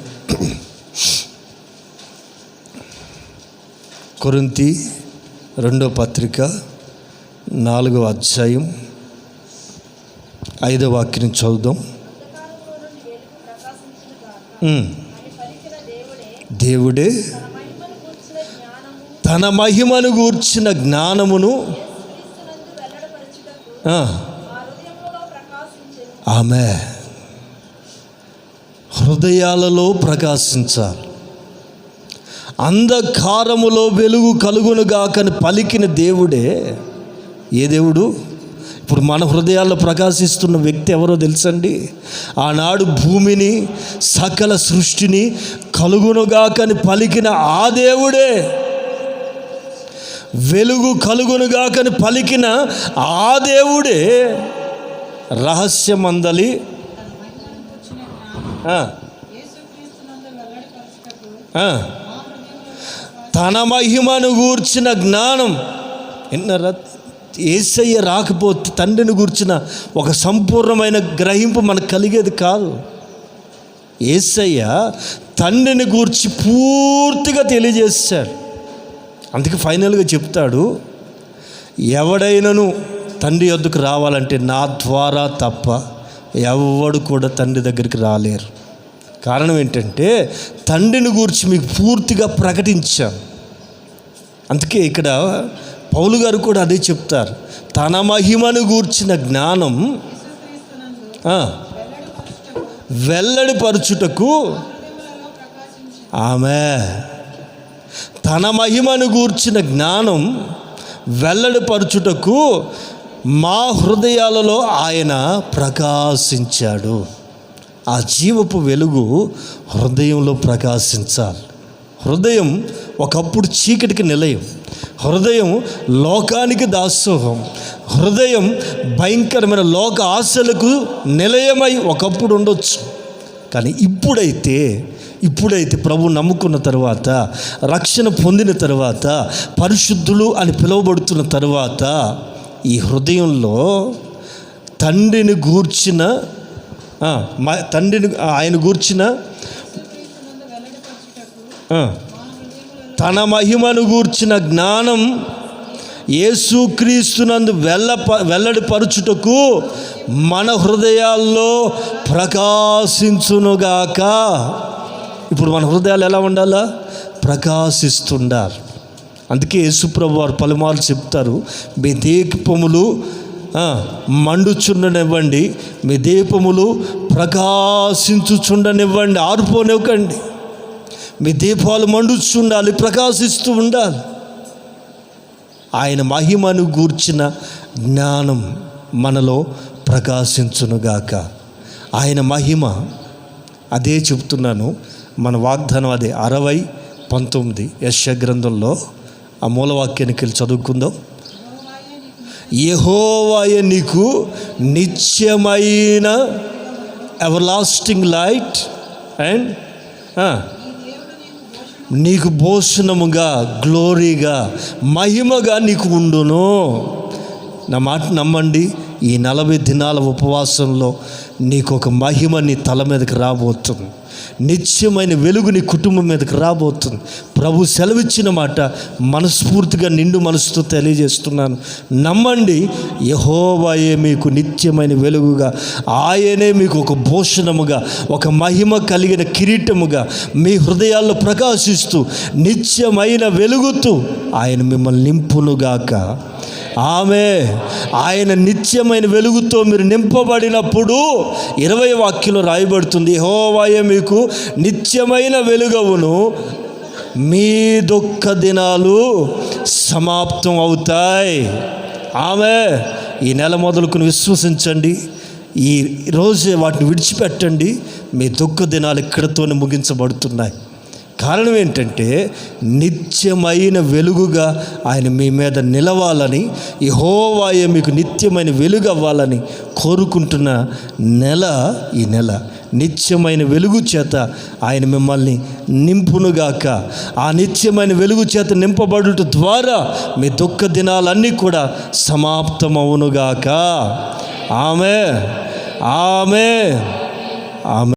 కొరింథీ 2వ పత్రిక 4వ అధ్యాయం 5వ వాక్యం చదువుదాం. దేవుడే తన మహిమను గూర్చిన జ్ఞానమును ఆమె హృదయాలలో ప్రకాశించాలి. అంధకారములో వెలుగు కలుగునుగాకని పలికిన దేవుడే. ఏ దేవుడు? ఇప్పుడు మన హృదయాల్లో ప్రకాశిస్తున్న వ్యక్తి ఎవరో తెలుసండి? ఆనాడు భూమిని సకల సృష్టిని కలుగునుగాకని పలికిన ఆ దేవుడే. వెలుగు కలుగునుగాకని పలికిన ఆ దేవుడే రహస్యమందలి తన మహిమను గూర్చిన జ్ఞానం. ఎన్నరా, యేసయ్య రాకపోతే తండ్రిని గూర్చిన ఒక సంపూర్ణమైన గ్రహింపు మనకు కలిగేది కాదు. యేసయ్య తండ్రిని గూర్చి పూర్తిగా తెలియజేశాడు. అందుకే ఫైనల్గా చెప్తాడు, ఎవడైనను తండ్రి యొద్దకు రావాలంటే నా ద్వారా తప్ప ఎవడు కూడా తండ్రి దగ్గరికి రాలేరు. కారణం ఏంటంటే తండ్రిని గూర్చి మీకు పూర్తిగా ప్రకటించాను. అందుకే ఇక్కడ పౌలు గారు కూడా అదే చెప్తారు, తన మహిమను గూర్చిన జ్ఞానం వెల్లడిపరచుటకు ఆమె తన మహిమను గూర్చిన జ్ఞానం వెల్లడిపరచుటకు మా హృదయాలలో ఆయన ప్రకాశించాడు. ఆ జీవపు వెలుగు హృదయంలో ప్రకాశించాలి. హృదయం ఒకప్పుడు చీకటికి నిలయం, హృదయం లోకానికి దాసోహం, హృదయం భయంకరమైన లోక ఆశలకు నిలయమై ఒకప్పుడు ఉండొచ్చు. కానీ ఇప్పుడైతే ప్రభు నమ్ముకున్న తర్వాత, రక్షణ పొందిన తర్వాత, పరిశుద్ధులు అని పిలువబడుతున్న తర్వాత ఈ హృదయంలో తండ్రిని గూర్చిన ఆయన గూర్చిన తన మహిమను గూర్చిన జ్ఞానం యేసుక్రీస్తునందు వెల్లడిపరచుటకు మన హృదయాల్లో ప్రకాశించునుగాక. ఇప్పుడు మన హృదయాలు ఎలా ఉండాలా? ప్రకాశిస్తుండాలి. అందుకే యేసుప్రభు వారు పలుమార్లు చెప్తారు, మీ దీపములు మండుచుండనివ్వండి, మీ దీపములు ప్రకాశించుచుండనివ్వండి, ఆరిపోనివ్వకండి. మీ దీపాలు మండుచుండాలి, ప్రకాశిస్తూ ఉండాలి. ఆయన మహిమను గూర్చిన జ్ఞానం మనలో ప్రకాశించునుగాక. ఆయన మహిమ, అదే చెప్తున్నాను, మన వాగ్దానం అదే. 60:19 యెషయా గ్రంథంలో ఆ మూలవాక్యానికి వెళ్ళి చదువుకుందాం. యెహోవాయే నీకు నిత్యమైన ఎవర్లాస్టింగ్ లైట్ అండ్ నీకు భూషణముగా, గ్లోరీగా, మహిమగా నీకు ఉండును. నా మాట నమ్మండి, ఈ 40 దినాల ఉపవాసంలో నీకు ఒక మహిమ నీ తల మీదకి రాబోతుంది. నిత్యమైన వెలుగు నీ కుటుంబం మీదకి రాబోతుంది. ప్రభు సెలవిచ్చిన మాట మనస్ఫూర్తిగా నిండు మనసుతో తెలియజేస్తున్నాను. నమ్మండి, యెహోవాయే మీకు నిత్యమైన వెలుగుగా, ఆయనే మీకు ఒక భూషణముగా, ఒక మహిమ కలిగిన కిరీటముగా మీ హృదయాల్లో ప్రకాశిస్తూ నిత్యమైన వెలుగుతూ ఆయన మిమ్మల్ని నింపునుగాక. ఆమె ఆయన నిత్యమైన వెలుగుతో మీరు నింపబడినప్పుడు 20వ వాక్యంలో రాయబడుతుంది, యెహోవాయే మీకు నిత్యమైన వెలుగవును, మీ దుఃఖ దినాలు సమాప్తం అవుతాయి. ఆమె ఈ నెల మొదలుకొని విశ్వసించండి, ఈ రోజే వాటిని విడిచిపెట్టండి. మీ దుఃఖ దినాలు ఇక్కడితోనే ముగించబడుతున్నాయి. కారణం ఏంటంటే నిత్యమైన వెలుగుగా ఆయన మీ మీద నిలవాలని, యెహోవాయే మీకు నిత్యమైన వెలుగు అవ్వాలని కోరుకుంటున్న నెల ఈ నెల. నిత్యమైన వెలుగు చేత ఆయన మిమ్మల్ని నింపునుగాక. ఆ నిత్యమైన వెలుగు చేత నింపబడుట ద్వారా మీ దుఃఖ దినాలన్నీ కూడా సమాప్తమవునుగాక. Amen, amen, amen.